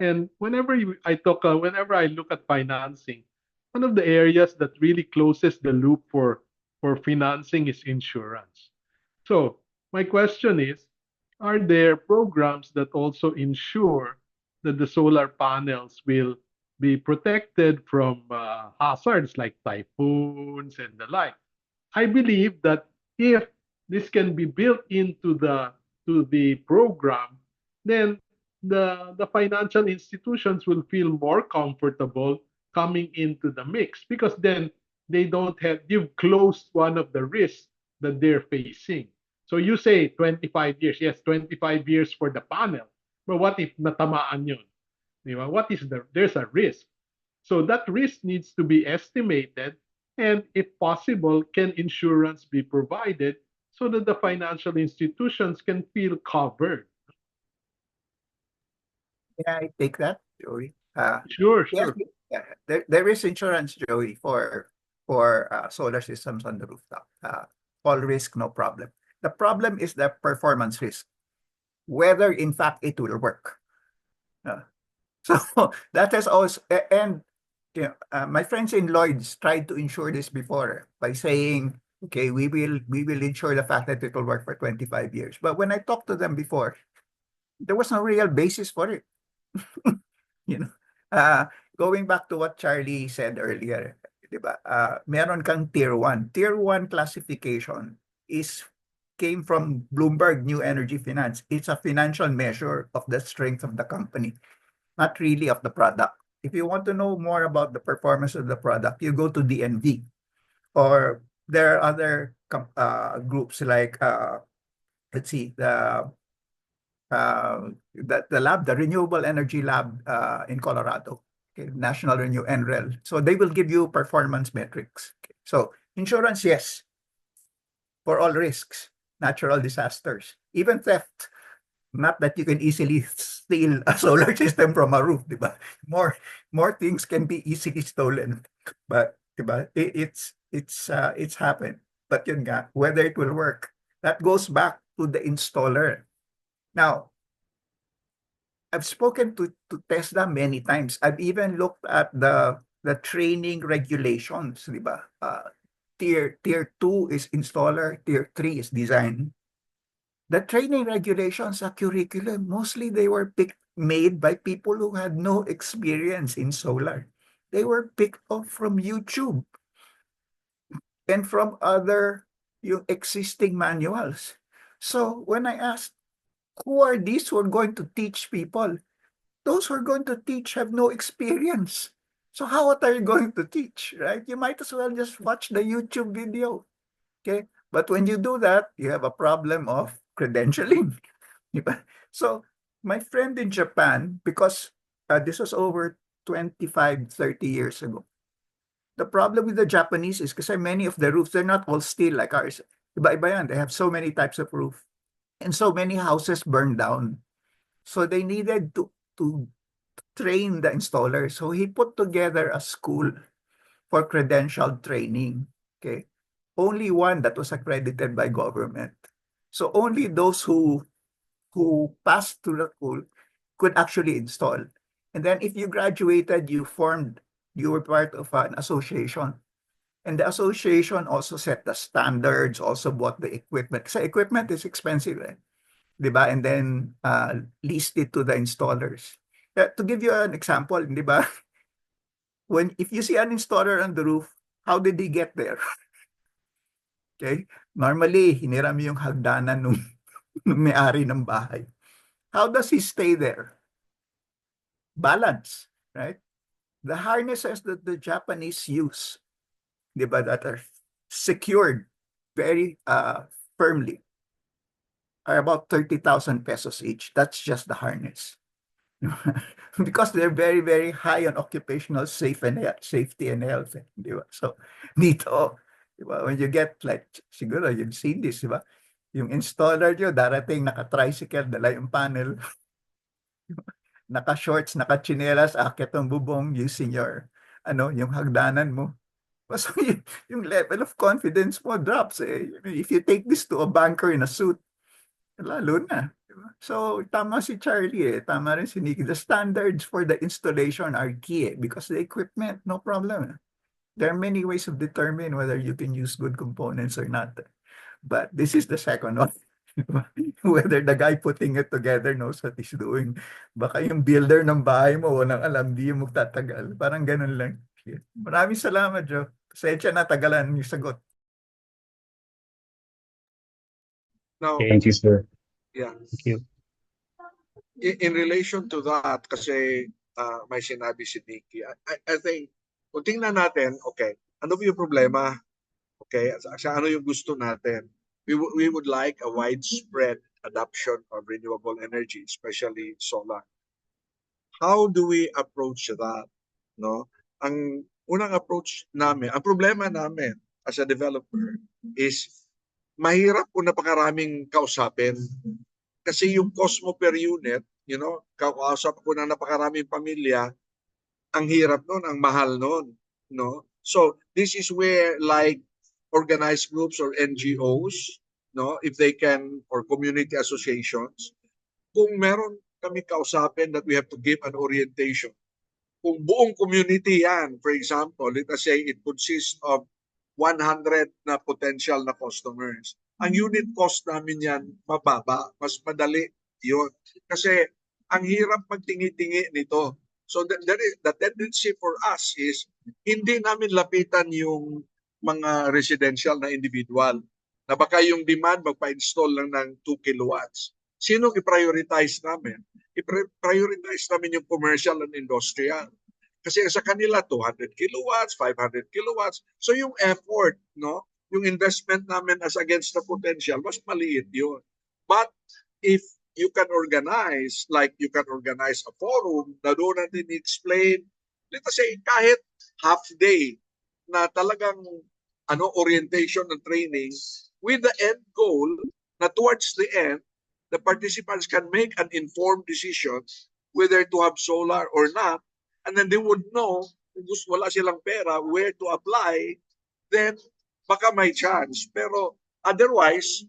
and whenever I look at financing, one of the areas that really closes the loop for financing is insurance. So my question is, are there programs that also ensure that the solar panels will be protected from hazards like typhoons and the like? I believe that if this can be built into the program, then the financial institutions will feel more comfortable coming into the mix, because then they don't have you've closed one of the risks that they're facing. So you say 25 years, yes, 25 years for the panel. But what if natamaan yun? Di ba? There's a risk. So that risk needs to be estimated, and if possible, can insurance be provided so that the financial institutions can feel covered? May I take that, Joey? Sure, Yes, sure. there is insurance, Joey, for solar systems on the rooftop. All risk, no problem. The problem is the performance risk, whether in fact it will work. So that has also, and you know, my friends in Lloyd's tried to insure this before by saying, okay, we will insure the fact that it will work for 25 years. But when I talked to them before, there was no real basis for it. You know, going back to what Charlie said earlier, diba? Meron kang tier 1. Tier 1 classification came from Bloomberg New Energy Finance. It's a financial measure of the strength of the company, not really of the product. If you want to know more about the performance of the product, you go to DNV, or there are other groups like let's see, the Renewable Energy Lab in Colorado, okay, National Renew NREL. So they will give you performance metrics. Okay. So insurance, yes, for all risks, natural disasters, even theft. Not that you can easily steal a solar system from a roof, diba? More things can be easily stolen, but diba? It's happened. But yun nga, whether it will work, that goes back to the installer. Now, I've spoken to TESDA many times. I've even looked at the training regulations, diba? Tier 2 is installer, tier 3 is design. The training regulations, a curriculum, mostly they were made by people who had no experience in solar. They were picked up from YouTube and from other existing manuals. So when I asked, who are these who are going to teach people? Those who are going to teach have no experience. So how are you going to teach, right? You might as well just watch the YouTube video, okay? But when you do that, you have a problem of credentialing. So my friend in Japan, because this was over 25, 30 years ago, the problem with the Japanese is because many of the roofs, they're not all steel like ours. Iba-iba yan. They have so many types of roof. And so many houses burned down. So they needed to train the installers. So he put together a school for credentialed training. Okay. Only one that was accredited by government. So only those who passed through the school could actually install. And then if you graduated, you were part of an association. And the association also set the standards, also bought the equipment. So equipment is expensive, eh? Diba? And then leased it to the installers. To give you an example, diba? If you see an installer on the roof, how did he get there? Okay? Normally, hiniram yung hagdanan nung may-ari ng bahay. How does he stay there? Balance, right? The harnesses that the Japanese use, diba, that are secured very firmly, are about 30,000 pesos each. That's just the harness. Because they're very, very high on occupational safety and health. Diba? So, dito, diba, when you get like, siguro you've seen this, diba? Yung installer nyo, darating naka-tricycle, dala yung panel, naka-shorts, naka-chinelas, akit ang bubong using yung hagdanan mo. So, yung level of confidence mo drops. Eh. If you take this to a banker in a suit, lalo na. Diba? So, tama si Charlie eh. Tama rin si Nikki. The standards for the installation are key eh, because the equipment, no problem. There are many ways of determine whether you can use good components or not. But this is the second one. Whether the guy putting it together knows what he's doing. Baka yung builder ng bahay mo, walang alam, di yung magtatagal. Parang ganun lang. Maraming salamat, Joe. Pasensya na, tagalan yung sagot. Now, Thank you, sir. yeah, Thank you. in relation to that, kasi may sinabi si Nikki, I think, kung tingnan natin, okay, ano ba yung problema? Okay, sa ano yung gusto natin? We would like a widespread adoption of renewable energy, especially solar. How do we approach that? No? Ang unang approach namin, ang problema namin as a developer is mahirap kung napakaraming kausapin. Kasi yung cost mo per unit, kakausap ko na napakaraming pamilya, ang hirap nun, ang mahal nun. No? So this is where like organized groups or NGOs, if they can, or community associations, kung meron kami kausapin that we have to give an orientation. Kung buong community yan, for example, let us say it consists of 100 na potential na customers. Ang unit cost namin yan, mababa, mas madali yun. Kasi ang hirap magtingi-tingi nito. So the tendency for us is hindi namin lapitan yung mga residential na individual na baka yung demand magpa-install lang ng 2 kilowatts. Sino i-prioritize namin? I-prioritize namin yung commercial and industrial. Kasi sa kanila 200 kilowatts, 500 kilowatts. So yung effort, yung investment namin as against the potential, mas maliit yun. But if you can organize, like you can organize a forum na doon natin explain, let us say kahit half day na talagang orientation and training with the end goal na towards the end, the participants can make an informed decision whether to have solar or not, and then they would know kung wala silang pera, where to apply, then baka may chance. Pero otherwise,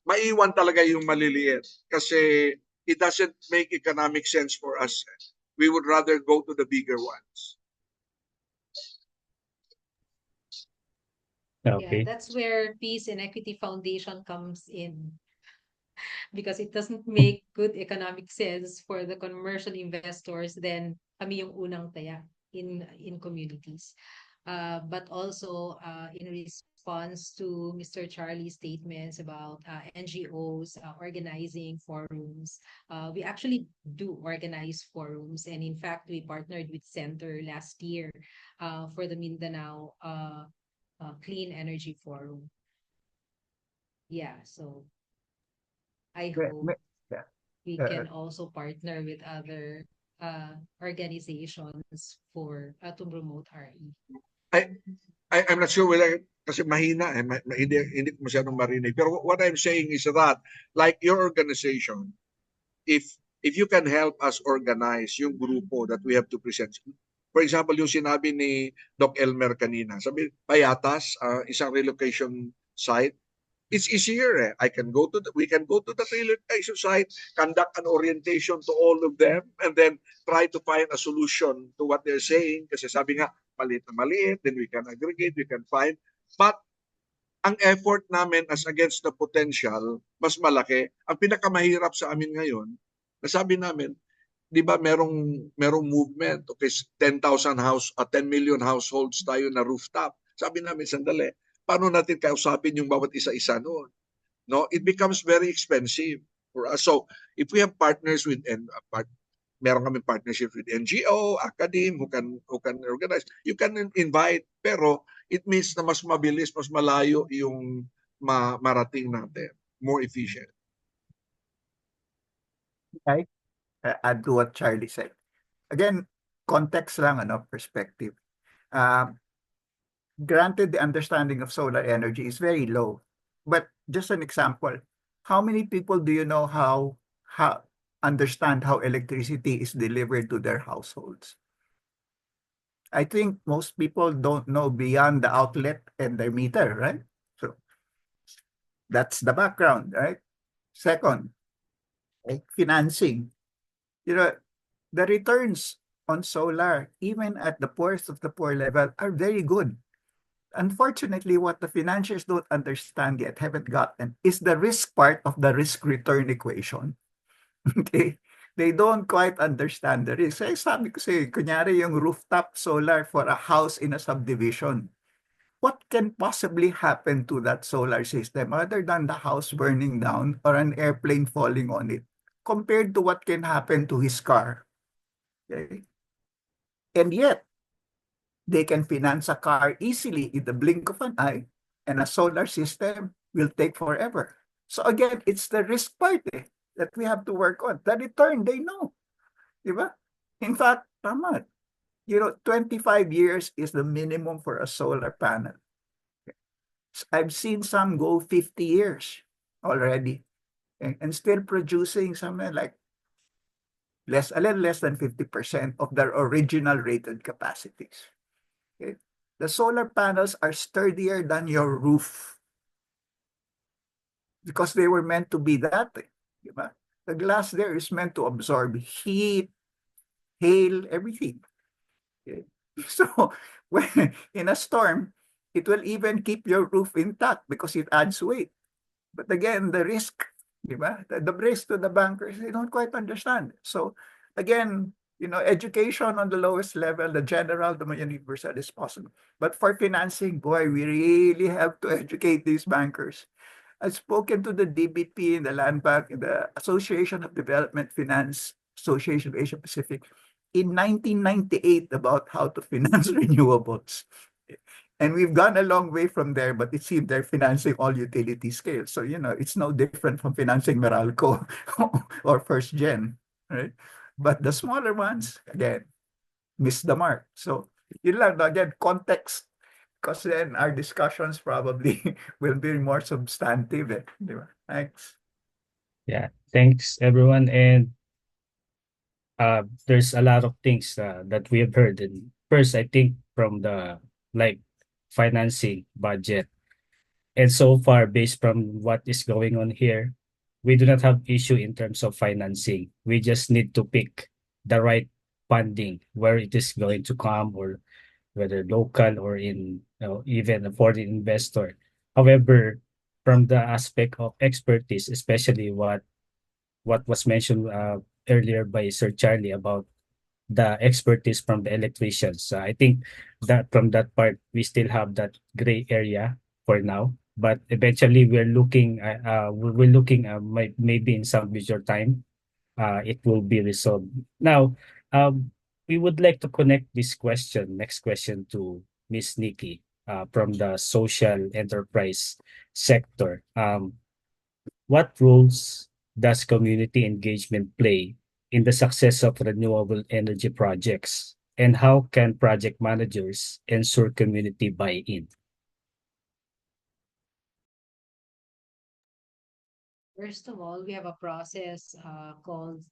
maiwan talaga yung maliliit kasi it doesn't make economic sense for us. We would rather go to the bigger ones. Okay. Yeah, that's where Peace and Equity Foundation comes in. Because it doesn't make good economic sense for the commercial investors, then kami yung unang taya in communities. But also in response to Mr. Charlie's statements about NGOs organizing forums, we actually do organize forums, and in fact we partnered with Center last year for the Mindanao Clean Energy Forum. Yeah, so I hope we can also partner with other organizations for to promote RE. I'm not sure whether kasi mahina hindi ko masyadong marinig. Pero what I'm saying is that like your organization, if if you can help us organize yung grupo that we have to present. For example, yung sinabi ni Doc Elmer kanina, sabi, Payatas, isang relocation site, it's easier. We can go to the relocation site, conduct an orientation to all of them, and then try to find a solution to what they're saying. Kasi sabi nga, maliit na maliit, then we can aggregate, we can find. But ang effort namin as against the potential, mas malaki. Ang pinakamahirap sa amin ngayon, nasabi namin, di ba merong movement, okay, 10 million households tayo na rooftop. Sabi namin, sandali, paano natin kausapin yung bawat isa-isa noon? No, it becomes very expensive for us. So, if we have partners with meron kami partnership with NGO, academe who can organize, you can invite, pero it means na mas mabilis, mas malayo yung marating natin, more efficient. Okay. Add to what Charlie said. Again, context lang, perspective. Granted, the understanding of solar energy is very low, but just an example, how many people do you know how understand how electricity is delivered to their households? I think most people don't know beyond the outlet and their meter, right? So that's the background, right? Second, financing. The returns on solar, even at the poorest of the poor level, are very good. Unfortunately, what the financiers don't understand yet, haven't gotten, is the risk part of the risk-return equation. Okay? They don't quite understand the risk. Sabi ko kunyari yung rooftop solar for a house in a subdivision. What can possibly happen to that solar system other than the house burning down or an airplane falling on it, compared to what can happen to his car? Okay? And yet, they can finance a car easily in the blink of an eye, and a solar system will take forever. So again, it's the risk part that we have to work on. The return, they know. Diba? In fact, tama. 25 years is the minimum for a solar panel. I've seen some go 50 years already and still producing something like a little less than 50% of their original rated capacities. Okay? The solar panels are sturdier than your roof because they were meant to be that. Diba? The glass there is meant to absorb heat, hail, everything. Okay? So when in a storm, it will even keep your roof intact because it adds weight. But again, the risk, diba? The risk to the bankers, they don't quite understand. So again, education on the lowest level, the general, the universal is possible. But for financing, boy, we really have to educate these bankers. I've spoken to the DBP and the Land Bank, the Association of Development Finance Association of Asia Pacific, in 1998 about how to finance renewables. And we've gone a long way from there, but it seems they're financing all utility scale. So, it's no different from financing Meralco or First Gen, right? But the smaller ones, again, miss the mark. So, yun lang, again, context. Because then our discussions probably will be more substantive. Thanks. Yeah, thanks everyone. And there's a lot of things that we have heard. And first, I think from the financing budget. And so far, based from what is going on here, we do not have issue in terms of financing. We just need to pick the right funding, where it is going to come, or whether local or in even a foreign investor. However, from the aspect of expertise, especially what was mentioned earlier by Sir Charlie about the expertise from the electricians, I think that from that part we still have that gray area for now. But eventually we're looking maybe in some future time it will be resolved. Now, we would like to connect this next question to Miss Nikki from the social enterprise sector. What roles does community engagement play in the success of renewable energy projects, and how can project managers ensure community buy-in? First of all, we have a process called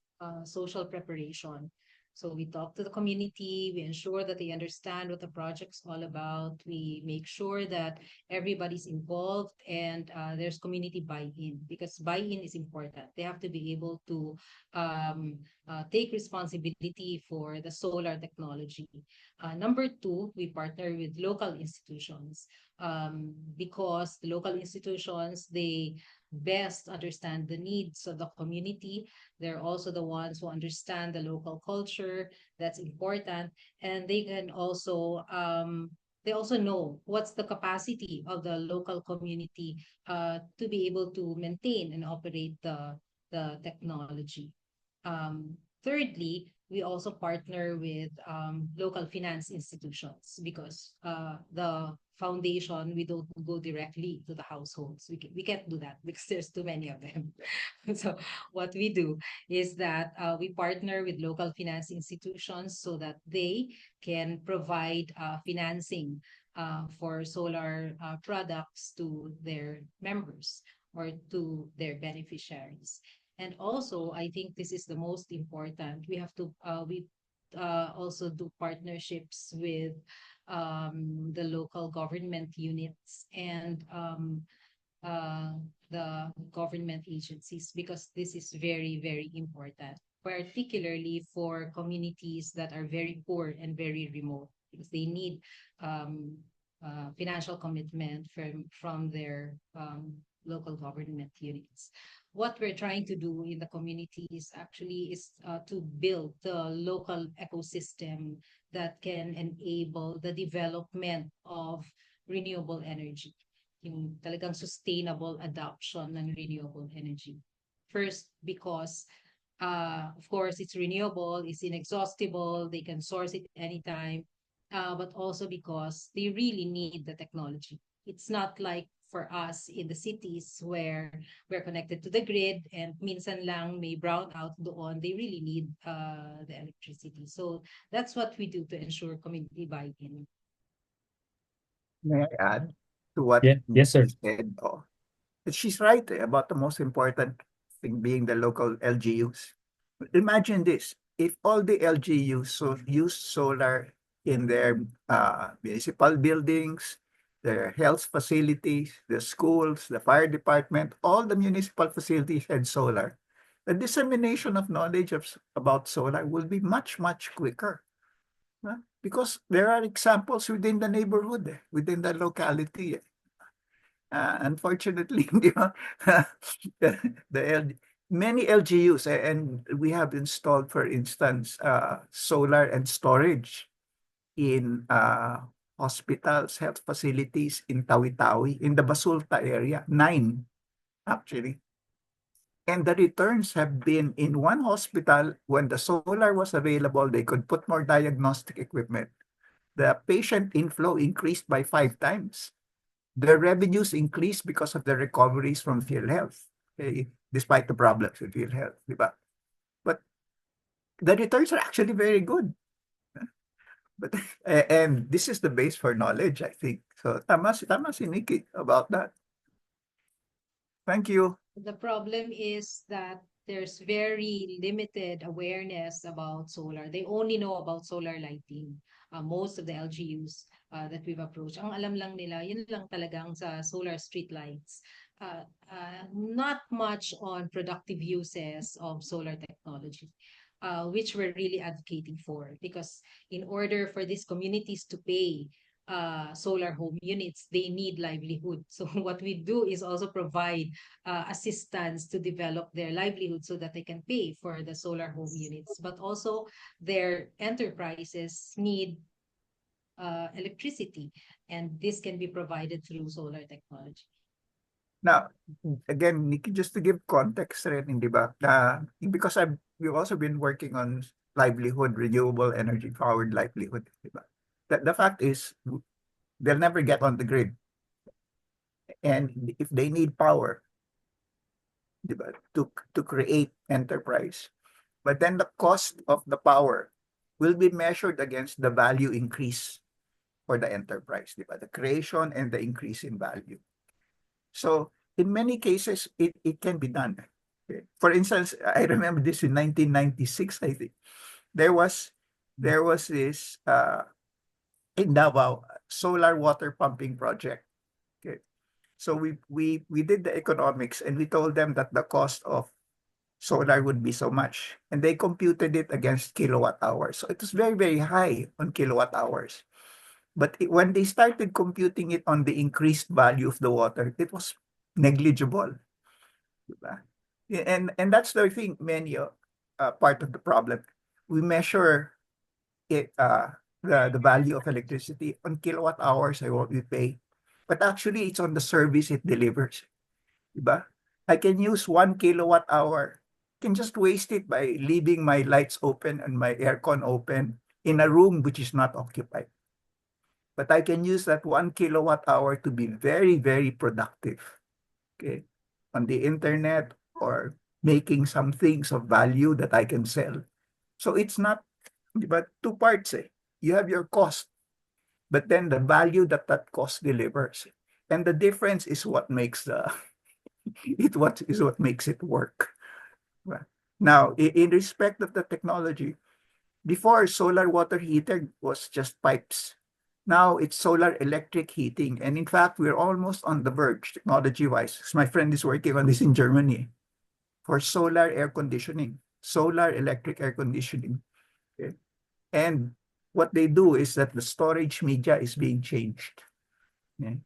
social preparation. So we talk to the community, we ensure that they understand what the project's all about. We make sure that everybody's involved and there's community buy-in, because buy-in is important. They have to be able to take responsibility for the solar technology. Number two, we partner with local institutions, because the local institutions, they best understand the needs of the community. They're also the ones who understand the local culture. That's important. And they also know what's the capacity of the local community to be able to maintain and operate the technology. Thirdly, we also partner with local finance institutions, because the foundation, we don't go directly to the households. We can't do that because there's too many of them. So what we do is that we partner with local finance institutions so that they can provide financing for solar products to their members or to their beneficiaries. And also, I think this is the most important. We also do partnerships with the local government units and the government agencies, because this is very, very important, particularly for communities that are very poor and very remote, because they need financial commitment from their local government units. What we're trying to do in the community is to build the local ecosystem that can enable the development of renewable energy, yung talagang sustainable adoption ng renewable energy. First, because of course it's renewable, it's inexhaustible, they can source it anytime, but also because they really need the technology. It's not like for us in the cities where we're connected to the grid and minsan lang may brownout doon, they really need the electricity. So that's what we do to ensure community buy-in. May I add to what Yes, sir. Nikki said? Oh, she's right about the most important thing being the local LGUs. Imagine this: if all the LGUs use solar in their municipal buildings, their health facilities, the schools, the fire department, all the municipal facilities had solar, the dissemination of knowledge about solar will be much, much quicker. Because there are examples within the neighborhood, within the locality. Unfortunately, many LGUs, and we have installed, for instance, solar and storage in hospitals, health facilities in Tawi-Tawi, in the Basulta area, 9 actually. And the returns have been in one hospital, when the solar was available, they could put more diagnostic equipment. The patient inflow increased by 5 times. The revenues increased because of the recoveries from PhilHealth, okay, despite the problems with PhilHealth, diba? But the returns are actually very good. But and this is the base for knowledge, I think. So tama si Nikki about that. Thank you. The problem is that there's very limited awareness about solar. They only know about solar lighting. Most of the LGUs that we've approached, ang alam lang nila, yun lang talagang sa solar street lights. Not much on productive uses of solar technology, which we're really advocating for, because in order for these communities to pay solar home units, they need livelihood. So what we do is also provide assistance to develop their livelihood so that they can pay for the solar home units. But also their enterprises need electricity, and this can be provided through solar technology. Now, again, Nikki, just to give context rin, di ba? Because we've also been working on livelihood, renewable energy powered livelihood, di ba? The fact is, they'll never get on the grid. And if they need power, diba, to create enterprise, but then the cost of the power will be measured against the value increase for the enterprise, diba? The creation and the increase in value. So in many cases, it can be done. Okay. For instance, I remember this in 1996, I think. There was this in Davao solar water pumping project. Okay. So we did the economics and we told them that the cost of solar would be so much. And they computed it against kilowatt hours. So it was very, very high on kilowatt hours. But when they started computing it on the increased value of the water, it was negligible. Diba? And that's the thing, many part of the problem. We measure it the value of electricity on kilowatt hours or what we pay. But actually it's on the service it delivers. Diba? I can use 1 kilowatt hour. Can just waste it by leaving my lights open and my aircon open in a room which is not occupied. But I can use that 1 kilowatt hour to be very, very productive. Okay. On the internet or making some things of value that I can sell. So it's not, but two parts. You have your cost, but then the value that cost delivers. And the difference is what makes what makes it work. Now, in respect of the technology, before solar water heater was just pipes. Now it's solar electric heating. And in fact, we're almost on the verge, technology-wise. My friend is working on this in Germany for solar air conditioning, solar electric air conditioning. Okay. And what they do is that the storage media is being changed. Okay.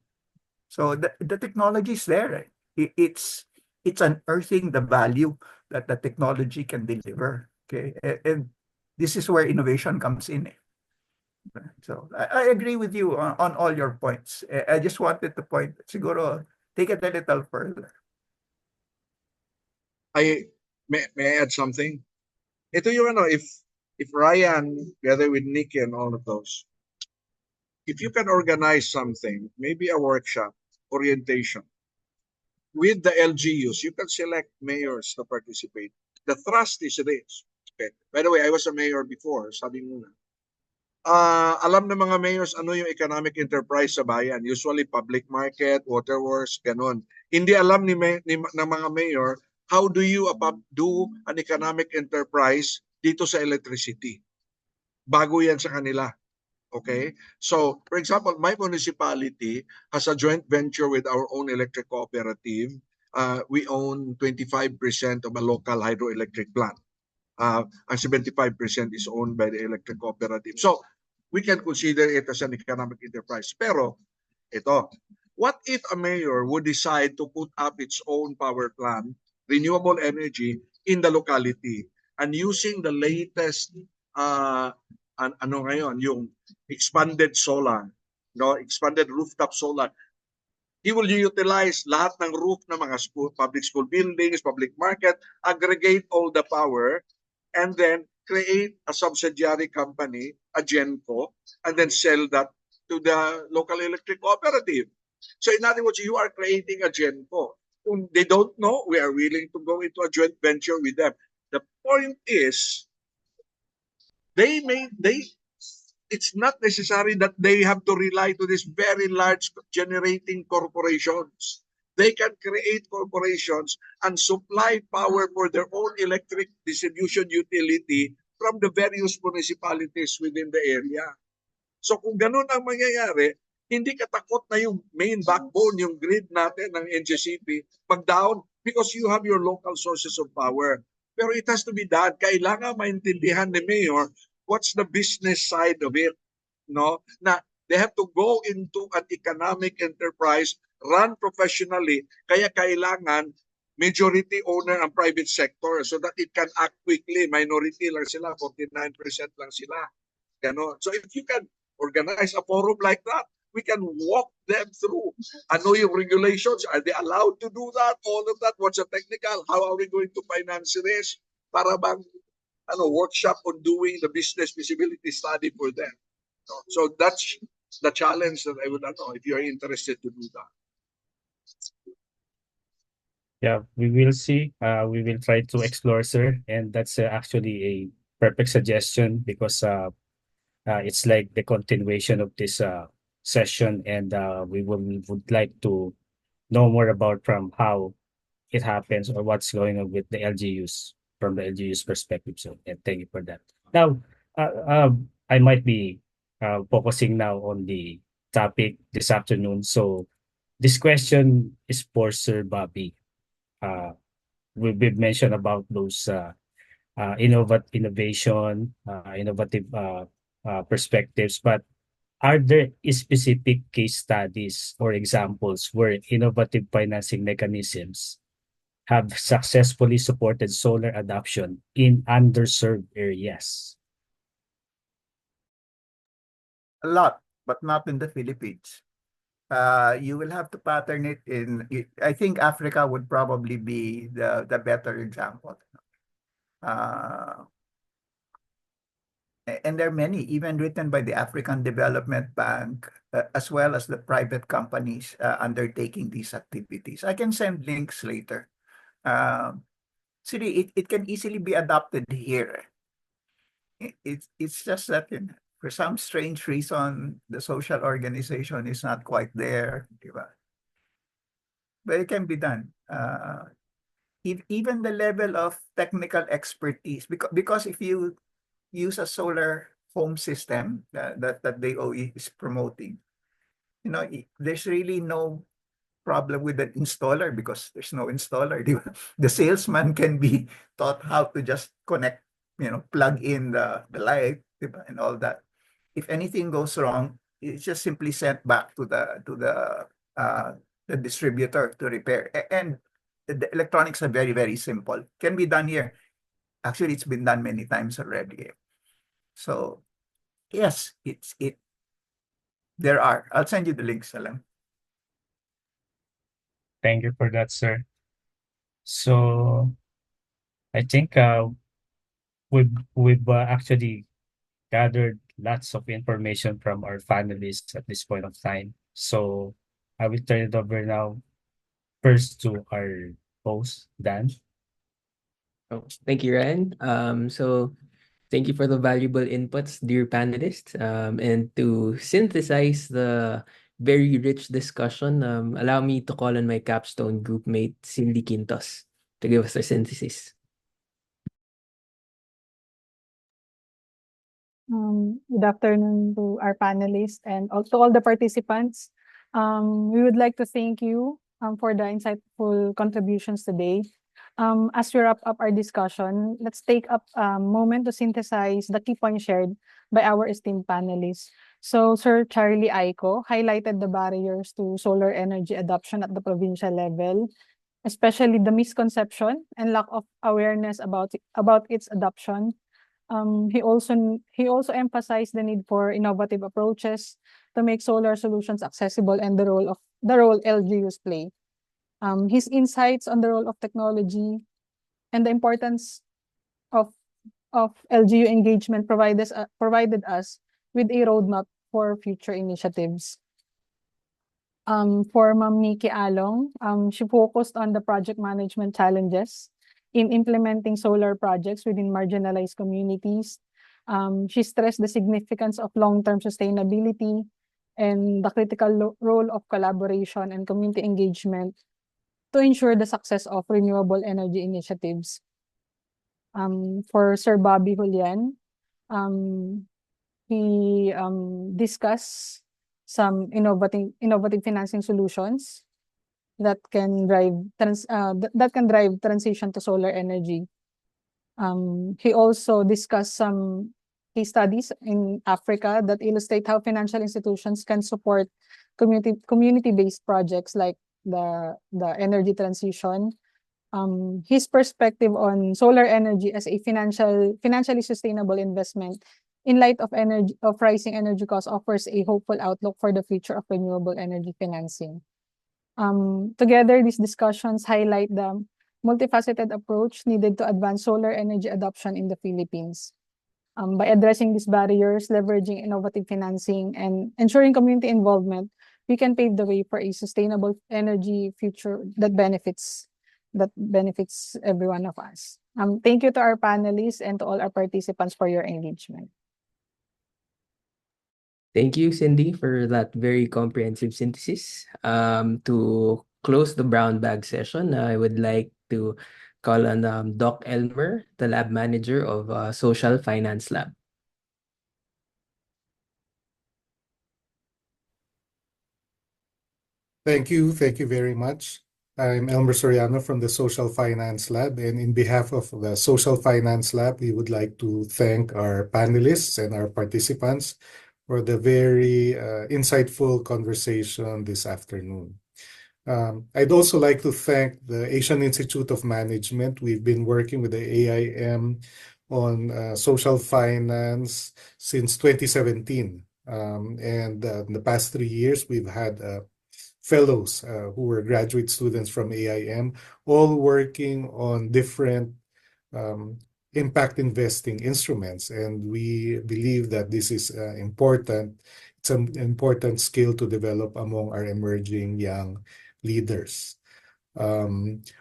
So the technology is there. It's unearthing the value that the technology can deliver. Okay. And this is where innovation comes in. So I agree with you on all your points. I just wanted to point, siguro, take it a little further. May I add something? Ito yung ano, if Ryan, together with Nikki and all of those, if you can organize something, maybe a workshop, orientation, with the LGUs, you can select mayors to participate. The thrust is this. Okay. By the way, I was a mayor before, sabi muna. Alam ng mga mayors ano yung economic enterprise sa bayan. Usually public market, waterworks, ganun. Hindi alam ng mga mayor, how do you do an economic enterprise dito sa electricity? Bago yan sa kanila. Okay? So, for example, my municipality has a joint venture with our own electric cooperative. We own 25% of a local hydroelectric plant. And 75% is owned by the electric cooperative. So, we can consider it as an economic enterprise. Pero, ito, what if a mayor would decide to put up its own power plant, renewable energy, in the locality and using the latest, ano ngayon, yung expanded solar, no, expanded rooftop solar. He will utilize lahat ng roof ng mga public school buildings, public market, aggregate all the power, and then create a subsidiary company, a GenCo, and then sell that to the local electric cooperative. So in other words, you are creating a GenCo. Kung they don't know, we are willing to go into a joint venture with them. The point is, it's not necessary that they have to rely to these very large generating corporations. They can create corporations and supply power for their own electric distribution utility from the various municipalities within the area. So kung ganun ang mangyayari, hindi katakot na yung main backbone, yung grid natin ng NGCP, mag-down because you have your local sources of power. Pero it has to be done. Kailangan maintindihan ni Mayor what's the business side of it. No? Na they have to go into an economic enterprise, run professionally, kaya kailangan majority owner ang private sector so that it can act quickly. Minority lang sila, 49% lang sila. Ganon. So if you can organize a forum like that, we can walk them through. Ano yung regulations? Are they allowed to do that? All of that? What's the technical? How are we going to finance this? Para bang workshop on doing the business feasibility study for them. So that's the challenge that I would know if you're interested to do that. Yeah, we will see. We will try to explore, sir. And that's actually a perfect suggestion because it's like the continuation of this session. And we would like to know more about from how it happens or what's going on with the LGUs from the LGU's perspective. So thank you for that. Now, I might be focusing now on the topic this afternoon. So this question is for Sir Bobby. We've mentioned about those innovative perspectives, but are there specific case studies or examples where innovative financing mechanisms have successfully supported solar adoption in underserved areas? A lot, but not in the Philippines. You will have to pattern it in, I think Africa would probably be the better example. And there are many, even written by the African Development Bank, as well as the private companies undertaking these activities. I can send links later. See, it can easily be adopted here. It's just that for some strange reason, the social organization is not quite there. But it can be done. Even the level of technical expertise, because if you use a solar home system that DOE is promoting, there's really no problem with the installer because there's no installer. The salesman can be taught how to just connect, plug in the light, and all that. If anything goes wrong, it's just simply sent back to the distributor to repair. And the electronics are very, very simple. Can be done here. Actually, it's been done many times already. So yes, there are. I'll send you the links, Alam. Thank you for that, sir. So I think we've actually gathered lots of information from our panelists at this point of time. So I will turn it over now first to our host, Dan. Oh, thank you, Ryan. So thank you for the valuable inputs, dear panelists. And to synthesize the very rich discussion, allow me to call on my capstone group mate, Cindy Quintos, to give us her synthesis. Good afternoon to our panelists and also all the participants. We would like to thank you for the insightful contributions today. As we wrap up our discussion, let's take up a moment to synthesize the key points shared by our esteemed panelists. So, Sir Charlie Aiko highlighted the barriers to solar energy adoption at the provincial level, especially the misconception and lack of awareness about its adoption. He also emphasized the need for innovative approaches to make solar solutions accessible and the role LGUs play. His insights on the role of technology and the importance of LGU engagement provided us with a roadmap for future initiatives. For Ma'am Nikki Along, she focused on the project management challenges in implementing solar projects within marginalized communities. She stressed the significance of long-term sustainability and the critical role of collaboration and community engagement to ensure the success of renewable energy initiatives. For Sir Bobby Julian, he discussed some innovative financing solutions that can drive transition to solar energy. He also discussed some case studies in Africa that illustrate how financial institutions can support community-based projects like the energy transition. His perspective on solar energy as a financially sustainable investment in light of rising energy costs offers a hopeful outlook for the future of renewable energy financing. Together, these discussions highlight the multifaceted approach needed to advance solar energy adoption in the Philippines. By addressing these barriers, leveraging innovative financing, and ensuring community involvement, we can pave the way for a sustainable energy future that benefits every one of us. Thank you to our panelists and to all our participants for your engagement. Thank you, Cindy, for that very comprehensive synthesis. To close the brown bag session, I would like to call on Doc Elmer, the lab manager of Social Finance Lab. Thank you. Thank you very much. I'm Elmer Soriano from the Social Finance Lab, and in behalf of the Social Finance Lab, we would like to thank our panelists and our participants for the very insightful conversation this afternoon. I'd also like to thank the Asian Institute of Management. We've been working with the AIM on social finance since 2017. And in the past 3 years, we've had fellows who were graduate students from AIM, all working on different impact investing instruments. And we believe that this is important. It's an important skill to develop among our emerging young leaders.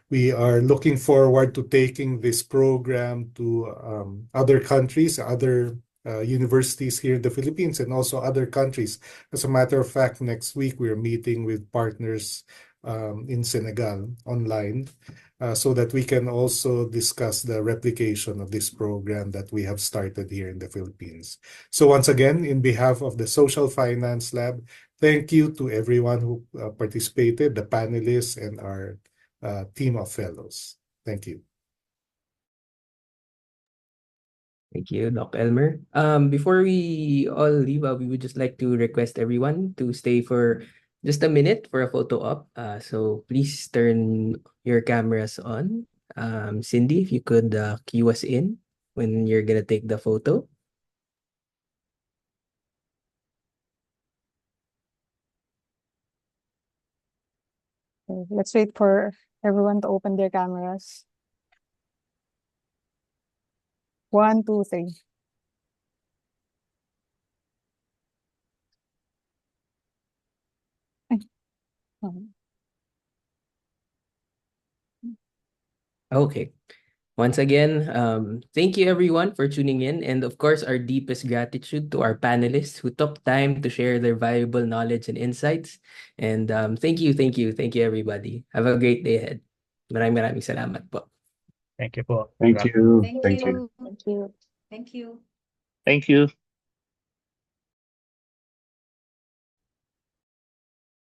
We are looking forward to taking this program to other countries, other universities here in the Philippines, and also other countries. As a matter of fact, next week we're meeting with partners in Senegal online so that we can also discuss the replication of this program that we have started here in the Philippines. So once again, in behalf of the Social Finance Lab, thank you to everyone who participated, the panelists, and our team of fellows. Thank you. Thank you, Doc Elmer. Before we all leave, we would just like to request everyone to stay for just a minute for a photo op. So please turn your cameras on. Cindy, if you could cue us in when you're gonna take the photo. Okay, let's wait for everyone to open their cameras. 1, 2, 3. Okay. Once again, thank you everyone for tuning in. And of course, our deepest gratitude to our panelists who took time to share their valuable knowledge and insights. And thank you everybody. Have a great day ahead. Maraming salamat po. Thank you po. Thank you. Thank Thank you. you. Thank you. Thank you. Thank you.